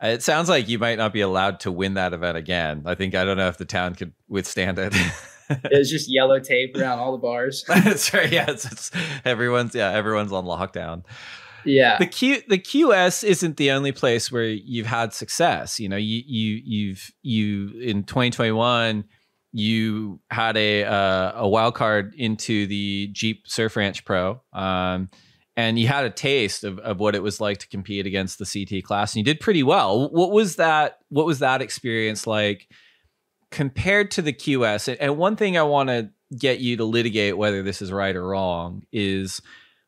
It sounds like you might not be allowed to win that event again. I don't know if the town could withstand it. It was just yellow tape around all the bars. That's right. Yeah, everyone's on lockdown. Yeah. The QS isn't the only place where you've had success. You know, you've in 2021 you had a wild card into the Jeep Surf Ranch Pro, and you had a taste of what it was like to compete against the CT class, and you did pretty well. What was that experience like compared to the QS? And one thing I want to get you to litigate whether this is right or wrong is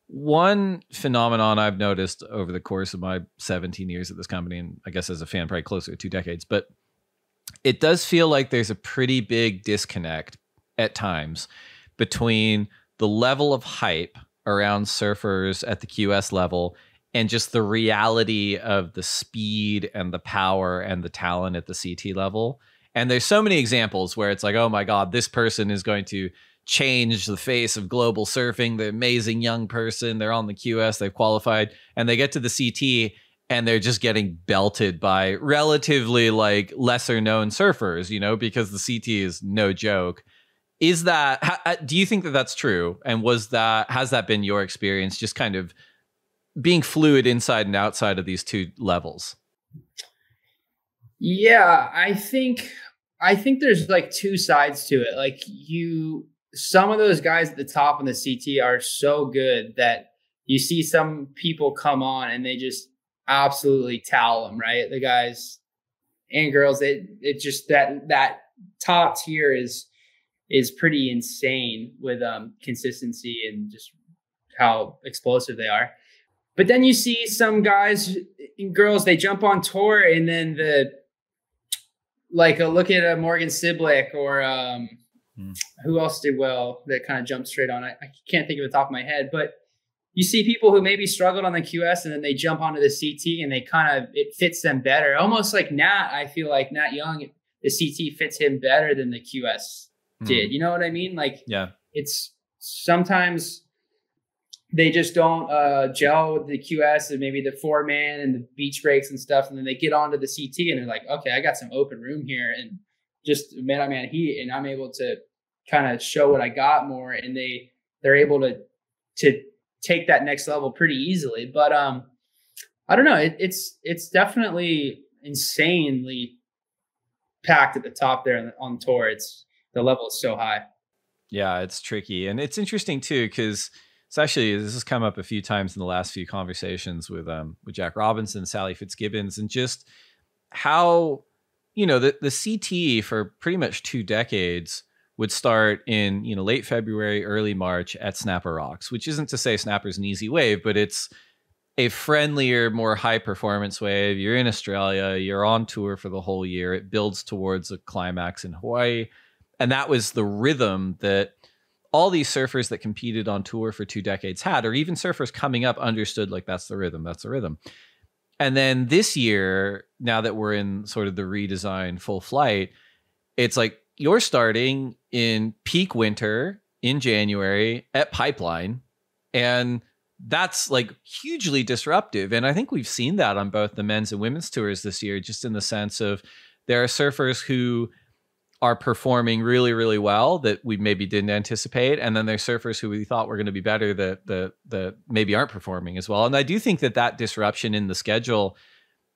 one phenomenon I've noticed over the course of my 17 years at this company, and I guess as a fan, probably closer to 2 decades, but it does feel like there's a pretty big disconnect at times between the level of hype around surfers at the QS level and just the reality of the speed and the power and the talent at the CT level. And there's so many examples where it's like, oh my God, this person is going to change the face of global surfing, the amazing young person, they're on the QS, they've qualified, and they get to the CT and they're just getting belted by relatively like lesser known surfers, you know, because the CT is no joke. Is that, do you think that that's true? And has that been your experience, just kind of being fluid inside and outside of these two levels? Yeah, I think there's like two sides to it. Like some of those guys at the top in the CT are so good that you see some people come on and they just absolutely towel them, right? The guys and girls, it just that top tier is pretty insane with consistency and just how explosive they are. But then you see some guys and girls, they jump on tour and then look at a Morgan Siblick or who else did well that kind of jumped straight on. I can't think of the top of my head, but you see people who maybe struggled on the QS and then they jump onto the CT and it fits them better. Almost like Nat, I feel like Nat Young, the CT fits him better than the QS did. You know what I mean? Like, yeah, it's sometimes they just don't gel with the QS and maybe the 4-man and the beach breaks and stuff. And then they get onto the CT and they're like, okay, I got some open room here and just man-on-man heat. And I'm able to kind of show what I got more. And they're able to take that next level pretty easily. But I don't know. It's definitely insanely packed at the top there on tour. The level is so high. Yeah, it's tricky. And it's interesting too, because this has come up a few times in the last few conversations with Jack Robinson, Sally Fitzgibbons, and just how, you know, the CT for pretty much 2 decades would start in, you know, late February, early March at Snapper Rocks, which isn't to say Snapper's an easy wave, but it's a friendlier, more high performance wave. You're in Australia, you're on tour for the whole year. It builds towards a climax in Hawaii. And that was the rhythm that all these surfers that competed on tour for 2 decades had, or even surfers coming up understood, like, that's the rhythm, that's the rhythm. And then this year, now that we're in sort of the redesign full flight, it's like you're starting in peak winter in January at Pipeline, and that's like hugely disruptive. And I think we've seen that on both the men's and women's tours this year, just in the sense of there are surfers who are performing really, really well that we maybe didn't anticipate. And then there's surfers who we thought were going to be better that maybe aren't performing as well. And I do think that disruption in the schedule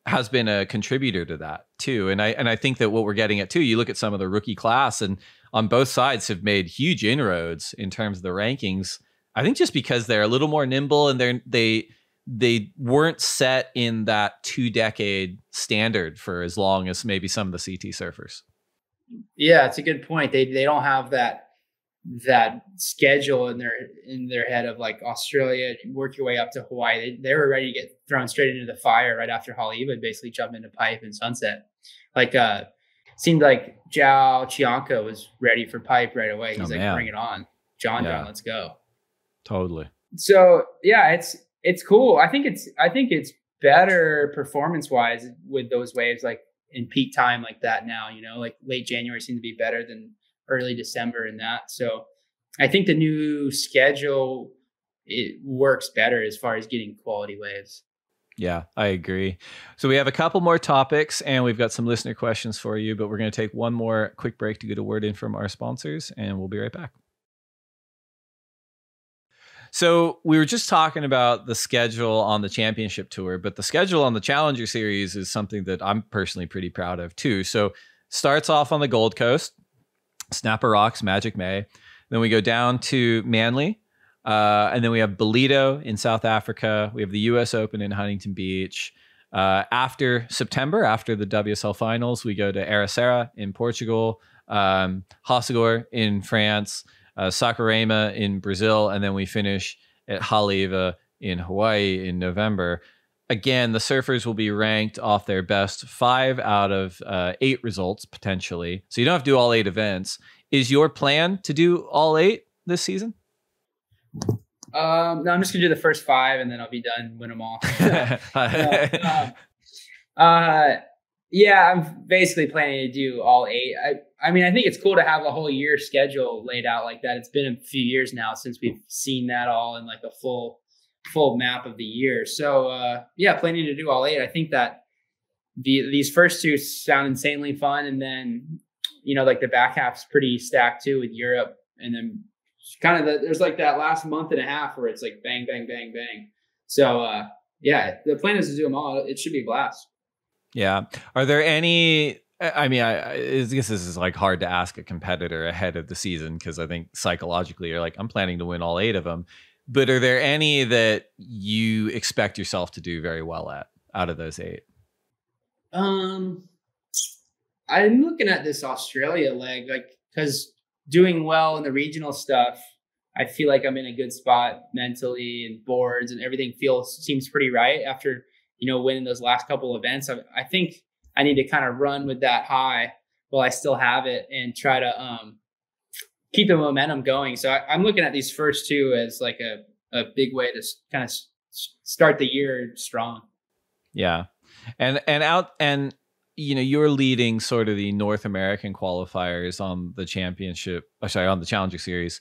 has been a contributor to that too. And I think that what we're getting at too, you look at some of the rookie class and on both sides have made huge inroads in terms of the rankings. I think just because they're a little more nimble and they weren't set in that 2-decade standard for as long as maybe some of the CT surfers. Yeah, it's a good point. They don't have that schedule in their head of like Australia, work your way up to Hawaii. They were ready to get thrown straight into the fire right after Haleiwa, basically jump into pipe and sunset. Like seemed like Zhao Chianco was ready for pipe right away. He's bring it on. John, let's go. Totally. So yeah, it's cool. I think it's better performance wise with those waves like in peak time like that now, like late January seemed to be better than early December and that. So I think the new schedule, it works better as far as getting quality waves. Yeah, I agree. So we have a couple more topics and we've got some listener questions for you, but we're going to take one more quick break to get a word in from our sponsors and we'll be right back. So we were just talking about the schedule on the championship tour, but the schedule on the Challenger Series is something that I'm personally pretty proud of too. So starts off on the Gold Coast, Snapper Rocks, Magic May. Then we go down to Manly. And then we have Bolito in South Africa. We have the US Open in Huntington Beach. After September, after the WSL finals, we go to Ericeira in Portugal, Hossegor in France, Saquarema in Brazil, and then we finish at Haleiwa in Hawaii in November. Again, the surfers will be ranked off their best 5 out of 8 results, potentially. So you don't have to do all 8 events. Is your plan to do all 8 this season? No, I'm just going to do the first 5 and then I'll be done, win them all. Yeah, I'm basically planning to do all 8. I mean, I think it's cool to have a whole year schedule laid out like that. It's been a few years now since we've seen that all in like a full map of the year. So yeah, planning to do all 8. I think that these first 2 sound insanely fun, and then like the back half's pretty stacked too with Europe, and then kind of there's like that last month and a half where it's like bang bang bang bang. So yeah, the plan is to do them all. It should be a blast. Yeah. Are there any? I mean, I guess this is like hard to ask a competitor ahead of the season because I think psychologically you're like, I'm planning to win all 8 of them. But are there any that you expect yourself to do very well at out of those 8? I'm looking at this Australia leg, like, because doing well in the regional stuff, I feel like I'm in a good spot mentally and boards and everything seems pretty right after, winning those last couple events. I think I need to kind of run with that high while I still have it and try to keep the momentum going. So I'm looking at these first 2 as like a big way to kind of start the year strong. Yeah. And you're leading sort of the North American qualifiers on the on the Challenger Series.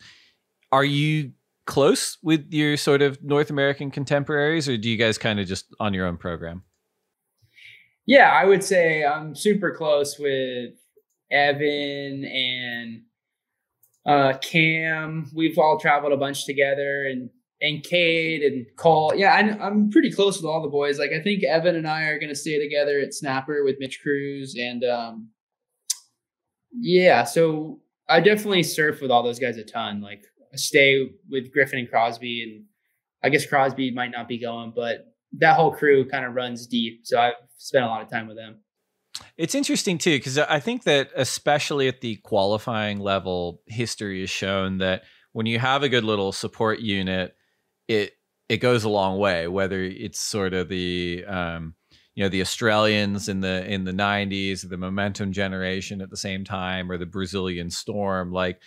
Are you close with your sort of North American contemporaries, or do you guys kind of just on your own program? Yeah, I would say I'm super close with Evan and Cam. We've all traveled a bunch together, and Cade and Cole. Yeah, I'm pretty close with all the boys. Like, I think Evan and I are going to stay together at Snapper with Mitch Cruz. And yeah, so I definitely surf with all those guys a ton. Like, I stay with Griffin and Crosby, and I guess Crosby might not be going, but that whole crew kind of runs deep. So I've spent a lot of time with them. It's interesting too, because I think that especially at the qualifying level, history has shown that when you have a good little support unit, it goes a long way. Whether it's sort of the the Australians in the 90s, the Momentum generation at the same time, or the Brazilian Storm, like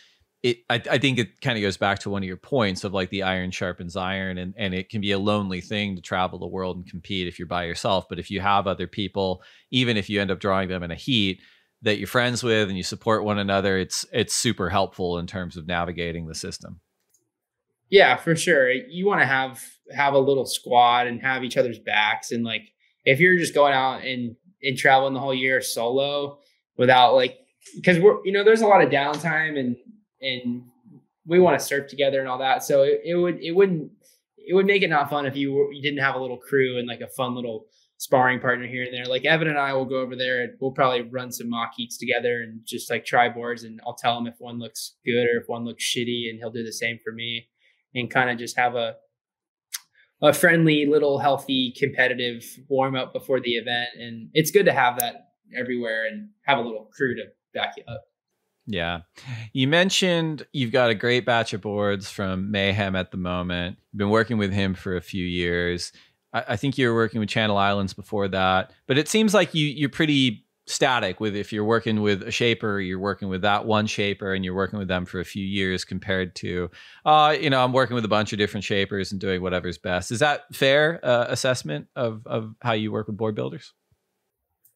I think it kind of goes back to one of your points of like the iron sharpens iron, and it can be a lonely thing to travel the world and compete if you're by yourself. But if you have other people, even if you end up drawing them in a heat that you're friends with and you support one another, it's super helpful in terms of navigating the system. Yeah, for sure. You want to have a little squad and have each other's backs. And like, if you're just going out and traveling the whole year solo without because there's a lot of downtime and we want to surf together and all that. So it would make it not fun if you didn't have a little crew and like a fun little sparring partner here and there. Like Evan and I will go over there and we'll probably run some mock heats together and just like try boards, and I'll tell him if one looks good or if one looks shitty, and he'll do the same for me, and kind of just have a friendly little healthy competitive warm up before the event. And it's good to have that everywhere and have a little crew to back you up. Yeah. You mentioned you've got a great batch of boards from Mayhem at the moment. You've been working with him for a few years. I think you were working with Channel Islands before that, but it seems like you're pretty static with, if you're working with a shaper, you're working with that one shaper and you're working with them for a few years compared to, I'm working with a bunch of different shapers and doing whatever's best. Is that fair assessment of how you work with board builders?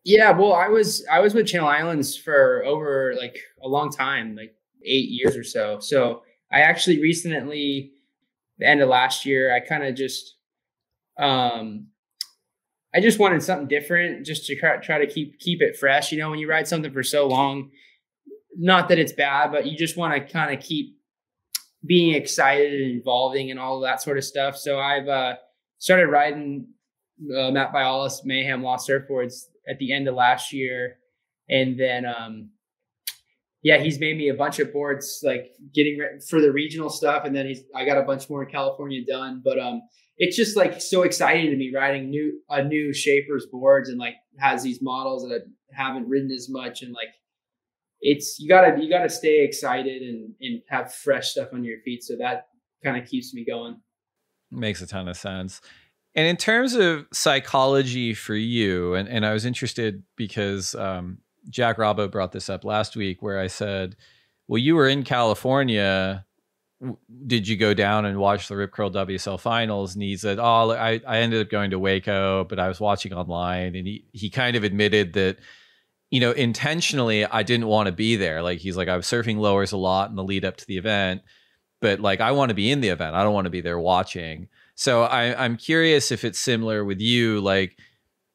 Yeah, well, I was with Channel Islands for over like a long time, like 8 years or so. So I actually recently, the end of last year, I kind of just, I just wanted something different, just to try to keep it fresh. You know, when you ride something for so long, not that it's bad, but you just want to kind of keep being excited and evolving and all of that sort of stuff. So I've started riding Matt Bialis Mayhem Lost Surfboards at the end of last year. And then, he's made me a bunch of boards, like getting ready for the regional stuff. And then I got a bunch more in California done, but, it's just like so exciting to me riding a new shaper's boards, and like has these models that I haven't ridden as much. And like, it's, you gotta stay excited and have fresh stuff on your feet. So that kind of keeps me going. Makes a ton of sense. And in terms of psychology for you, and I was interested because Jack Robbo brought this up last week, where I said, well, you were in California. Did you go down and watch the Rip Curl WSL finals? And he said, I ended up going to Waco, but I was watching online. And he kind of admitted that, intentionally, I didn't want to be there. Like, he's like, I was surfing lowers a lot in the lead up to the event, but like, I want to be in the event. I don't want to be there watching. So I'm curious if it's similar with you. Like,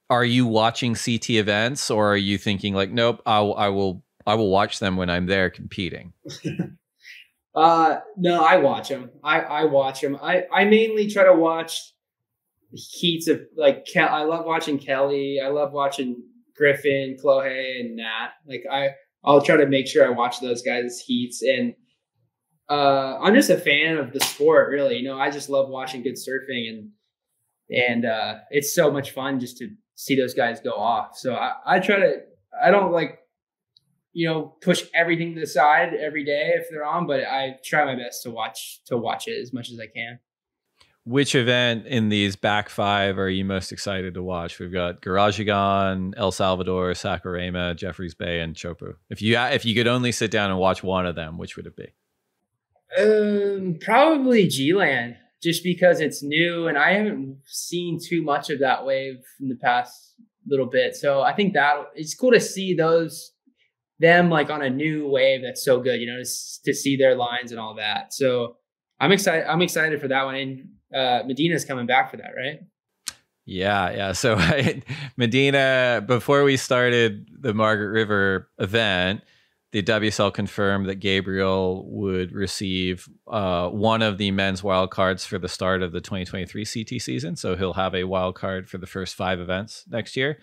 are you watching CT events, or are you thinking like, nope, I will watch them when I'm there competing? No, I watch them. I watch them. I mainly try to watch heats of like, I love watching Kelly. I love watching Griffin, Chloe, and Nat. Like I'll try to make sure I watch those guys' heats. And, I'm just a fan of the sport, really. I just love watching good surfing, and it's so much fun just to see those guys go off. So I don't like, push everything to the side every day if they're on, but I try my best to watch it as much as I can. Which event in these back five are you most excited to watch? We've got Garajigan, El Salvador, Saquarema, Jeffreys Bay, and Chopu. If you could only sit down and watch one of them, which would it be? Probably G-Land, just because it's new and I haven't seen too much of that wave in the past little bit. So I think that it's cool to see them like on a new wave that's so good, to see their lines and all that. So I'm excited for that one. And Medina's coming back for that, right? Yeah. So Medina, before we started the Margaret River event, the WSL confirmed that Gabriel would receive one of the men's wild cards for the start of the 2023 CT season. So he'll have a wild card for the first 5 events next year.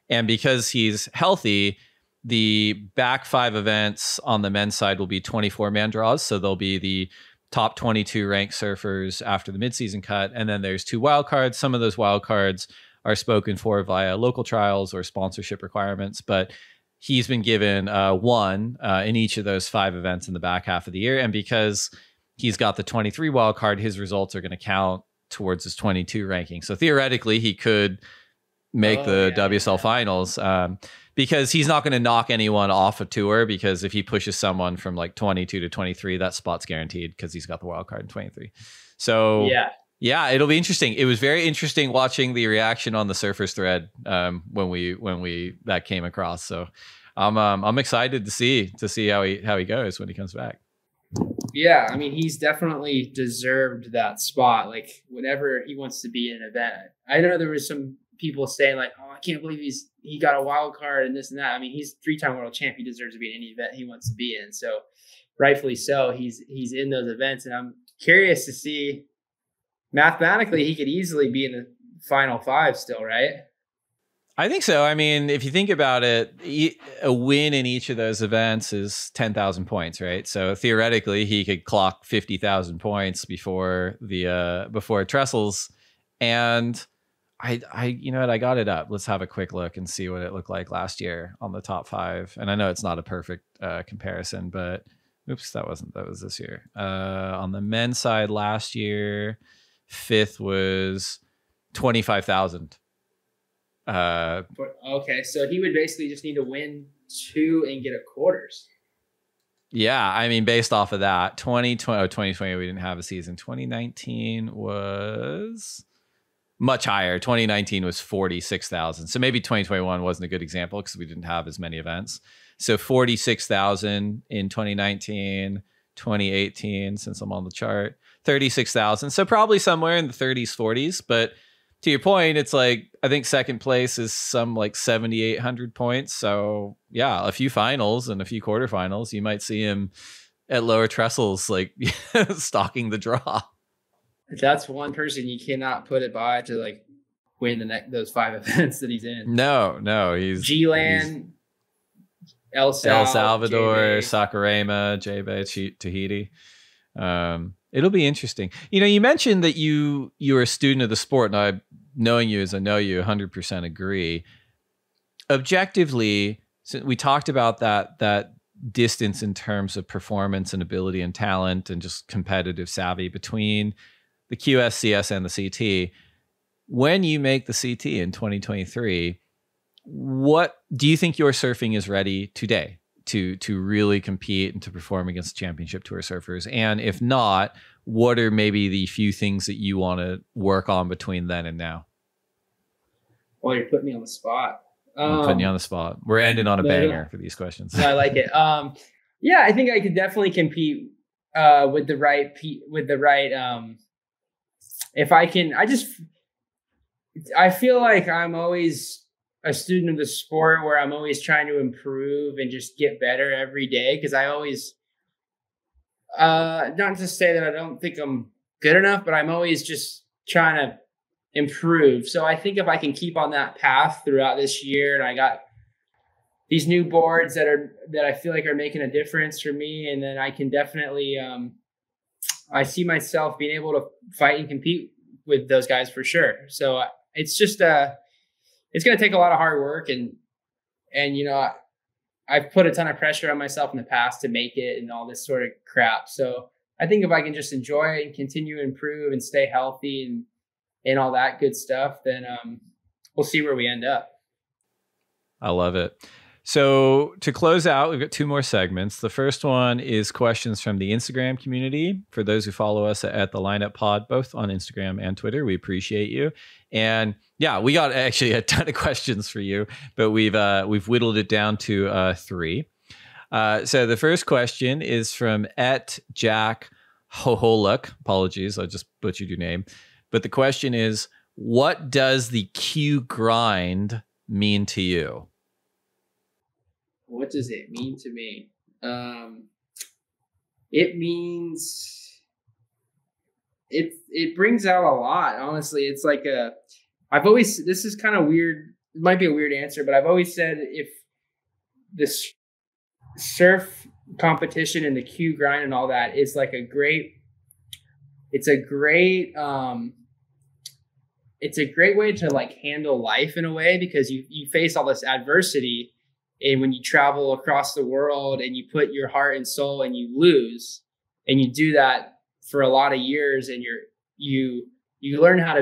And because he's healthy, the back 5 events on the men's side will be 24-man draws. So there'll be the top 22 ranked surfers after the midseason cut. And then there's 2 wild cards. Some of those wild cards are spoken for via local trials or sponsorship requirements, but he's been given 1 in each of those 5 events in the back half of the year. And because he's got the 23 wild card, his results are going to count towards his 22 ranking. So theoretically, he could make the WSL finals because he's not going to knock anyone off a tour, because if he pushes someone from like 22 to 23, that spot's guaranteed because he's got the wild card in 23. So yeah, it'll be interesting. It was very interesting watching the reaction on the surfers thread when we that came across. So I'm excited to see how he goes when he comes back. Yeah, I mean, he's definitely deserved that spot. Like, whenever he wants to be in an event, I know there was some people saying like, "Oh, I can't believe he got a wild card and this and that." I mean, he's 3-time world champ. He deserves to be in any event he wants to be in. So, rightfully so, he's in those events, and I'm curious to see. Mathematically, he could easily be in the final 5 still, right? I think so. I mean, if you think about it, a win in each of those events is 10,000 points, right? So theoretically, he could clock 50,000 points before Trestles. And you know what? I got it up. Let's have a quick look and see what it looked like last year on the top 5. And I know it's not a perfect comparison, but oops, that was this year. On the men's side last year, 5th was 25,000. Okay, so he would basically just need to win 2 and get a quarters. Yeah, I mean, based off of that, 2020 we didn't have a season. 2019 was much higher. 2019 was 46,000. So maybe 2021 wasn't a good example because we didn't have as many events. So 46,000 in 2019, 2018, since I'm on the chart, 36,000. So probably somewhere in the 30s, 40s, but to your point, it's like, I think second place is some like 7,800 points. So yeah, a few finals and a few quarterfinals, you might see him at lower trestles, like stalking the draw. That's one person you cannot put it by to like win those 5 events that he's in. No, he's G-Land, El Salvador, Saquarema, J-Bay, Tahiti. It'll be interesting. You know, you mentioned that you're a student of the sport, and I, knowing you as I know you, 100% agree. Objectively, so we talked about that distance in terms of performance and ability and talent and just competitive savvy between the QS, CS, and the CT. When you make the CT in 2023, what do you think your surfing is ready today to really compete and to perform against championship tour surfers? And if not, what are maybe the few things that you want to work on between then and now? Well, you're putting me on the spot. I'm putting you on the spot. We're ending on a banger for these questions. I like it. Yeah, I think I could definitely compete with the right. If I can, I feel like I'm always a student of the sport where I'm always trying to improve and just get better every day. Cause I always, not to say that I don't think I'm good enough, but I'm always just trying to improve. So I think if I can keep on that path throughout this year, and I got these new boards that I feel like are making a difference for me. And then I can definitely, I see myself being able to fight and compete with those guys for sure. So it's just, it's going to take a lot of hard work and you know, I've put a ton of pressure on myself in the past to make it and all this sort of crap. So I think if I can just enjoy and continue to improve and stay healthy and all that good stuff, then we'll see where we end up. I love it. So to close out, we've got 2 more segments. The first one is questions from the Instagram community. For those who follow us at the Lineup Pod, both on Instagram and Twitter, we appreciate you. And yeah, we got actually a ton of questions for you, but we've whittled it down to 3. So the first question is from @Jack Hoholuk. Apologies, I just butchered your name. But the question is, what does the Q grind mean to you? What does it mean to me? It means it brings out a lot. Honestly, it's like this is kind of weird. It might be a weird answer, but I've always said if this surf competition and the Q grind and all that is like a great way to like handle life in a way, because you face all this adversity. And when you travel across the world and you put your heart and soul and you lose, and you do that for a lot of years, and you learn how to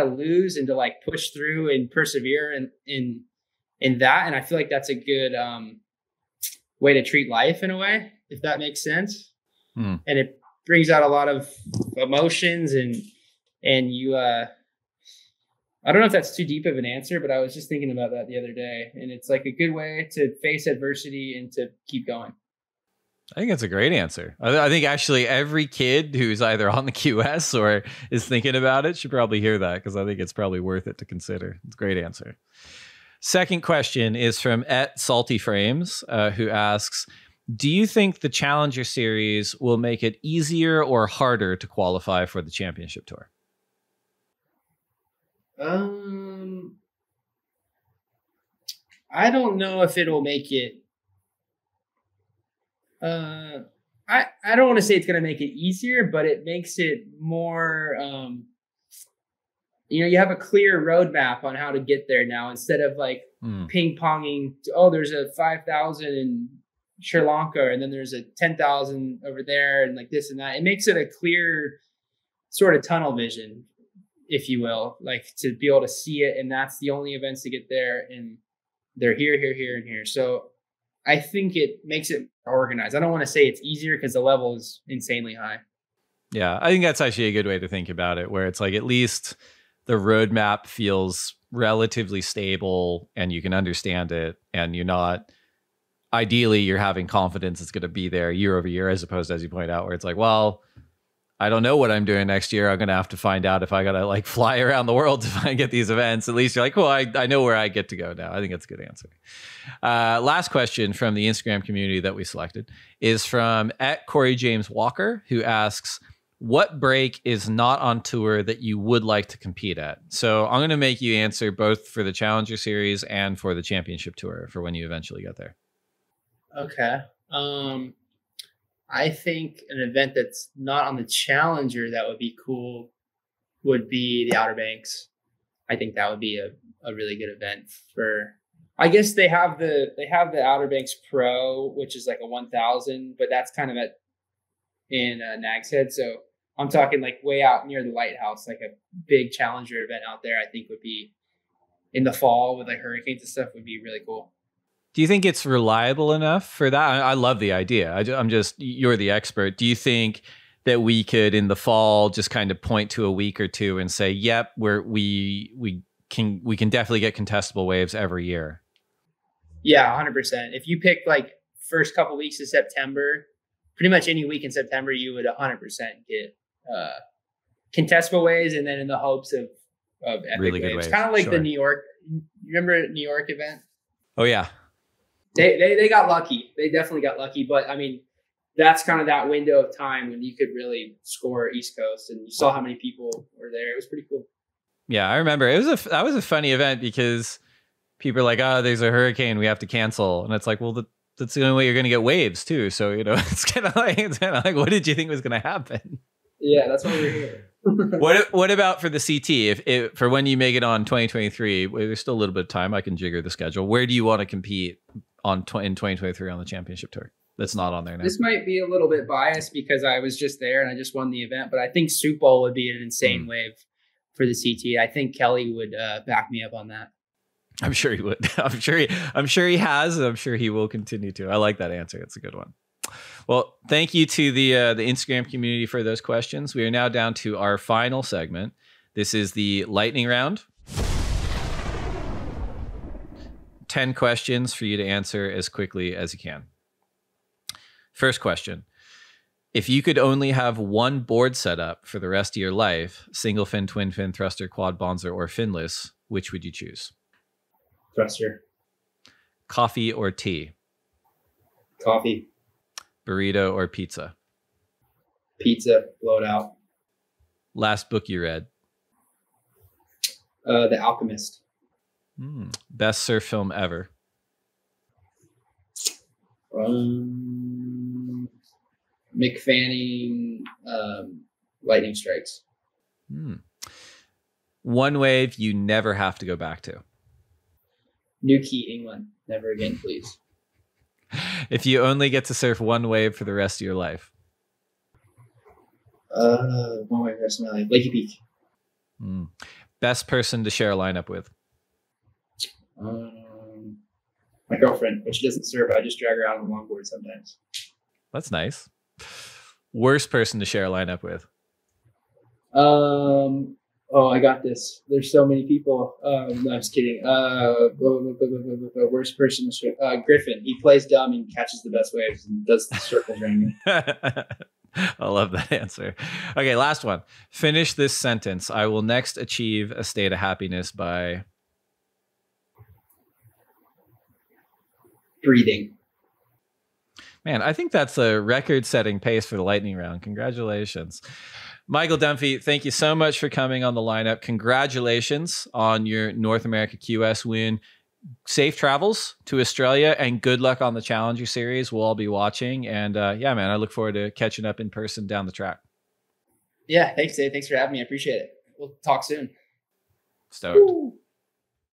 lose and to like push through and persevere in that. And I feel like that's a good way to treat life in a way, if that makes sense. And it brings out a lot of emotions and you I don't know if that's too deep of an answer, but I was just thinking about that the other day, and it's like a good way to face adversity and to keep going. I think that's a great answer. I think actually every kid who's either on the QS or is thinking about it should probably hear that, because I think it's probably worth it to consider. It's a great answer. Second question is from @SaltyFrames, who asks, do you think the Challenger Series will make it easier or harder to qualify for the championship tour? I don't know if it'll make it. I don't want to say it's going to make it easier, but it makes it more. You have a clear roadmap on how to get there now, instead of like ping ponging. Oh, there's a 5,000 in Sri Lanka, and then there's a 10,000 over there, and like this and that. It makes it a clear sort of tunnel vision, if you will, like to be able to see it. And that's the only events to get there. And they're here, and here. So I think it makes it organized. I don't want to say it's easier because the level is insanely high. Yeah, I think that's actually a good way to think about it, where it's like at least the roadmap feels relatively stable and you can understand it, and ideally you're having confidence it's going to be there year over year, as opposed to, as you point out, where it's like, well, I don't know what I'm doing next year. I'm going to have to find out if I got to like fly around the world to get these events. At least you're like, well, I know where I get to go now. I think that's a good answer. Last question from the Instagram community that we selected is from @CoreyJamesWalker, who asks, what break is not on tour that you would like to compete at? So I'm going to make you answer both for the Challenger Series and for the Championship Tour for when you eventually get there. Okay. I think an event that's not on the Challenger that would be cool would be the Outer Banks. I think that would be a really good event for. I guess they have the Outer Banks Pro, which is like a 1,000, but that's kind of in Nag's Head. So I'm talking like way out near the lighthouse, like a big Challenger event out there. I think would be in the fall with like hurricanes and stuff would be really cool. Do you think it's reliable enough for that? I love the idea. I'm just, you're the expert. Do you think that we could in the fall just kind of point to a week or two and say, yep, we can definitely get contestable waves every year? Yeah, 100%. If you pick like first couple weeks of September, pretty much any week in September, you would 100% get contestable waves, and then in the hopes of epic really good waves. waves. Kind of like Sure. the New York. You remember New York event? Oh yeah. They got lucky. They definitely got lucky. But I mean, that's kind of that window of time when you could really score East Coast, and you saw how many people were there. It was pretty cool. Yeah, I remember. That was a funny event because people are like, oh, there's a hurricane, we have to cancel. And it's like, well, that's the only way you're going to get waves too. So, it's kind of like, what did you think was going to happen? Yeah, that's why we're here. What about for the CT? If for when you make it on 2023, there's still a little bit of time. I can jigger the schedule. Where do you want to compete in 2023 on the Championship Tour? That's not on there now. This might be a little bit biased because I was just there and I just won the event, but I think Super Bowl would be an insane wave for the CT. I think Kelly would back me up on that. I'm sure he would. I'm sure he has. And I'm sure he will continue to. I like that answer. It's a good one. Well, thank you to the Instagram community for those questions. We are now down to our final segment. This is the lightning round. 10 questions for you to answer as quickly as you can. First question. If you could only have one board setup for the rest of your life, single fin, twin fin, thruster, quad bonzer, or finless, which would you choose? Thruster. Coffee or tea? Coffee. Burrito or pizza? Pizza. Blow it out. Last book you read? The Alchemist. Best surf film ever? Mick Fanning, Lightning Strikes. One wave you never have to go back to? Newquay, England. Never again, please. If you only get to surf one wave for the rest of your life? One wave for the rest of my life. Lakey Peak. Best person to share a lineup with? My girlfriend, but she doesn't surf. I just drag her out on the longboard sometimes. That's nice. Worst person to share a lineup with? Oh, I got this. There's so many people. No, I'm just kidding. Worst person to share. Griffin. He plays dumb and catches the best waves and does the circles around me. I love that answer. Okay, last one. Finish this sentence. I will next achieve a state of happiness by... breathing. Man, I think that's a record-setting pace for the lightning round. Congratulations. Michael Dunphy, thank you so much for coming on the lineup. Congratulations on your North America QS win. safe travels to Australia and good luck on the Challenger Series. We'll all be watching. And yeah, man, I look forward to catching up in person down the track. Yeah, thanks, Dave. Thanks for having me. I appreciate it. We'll talk soon. Stoked. Woo.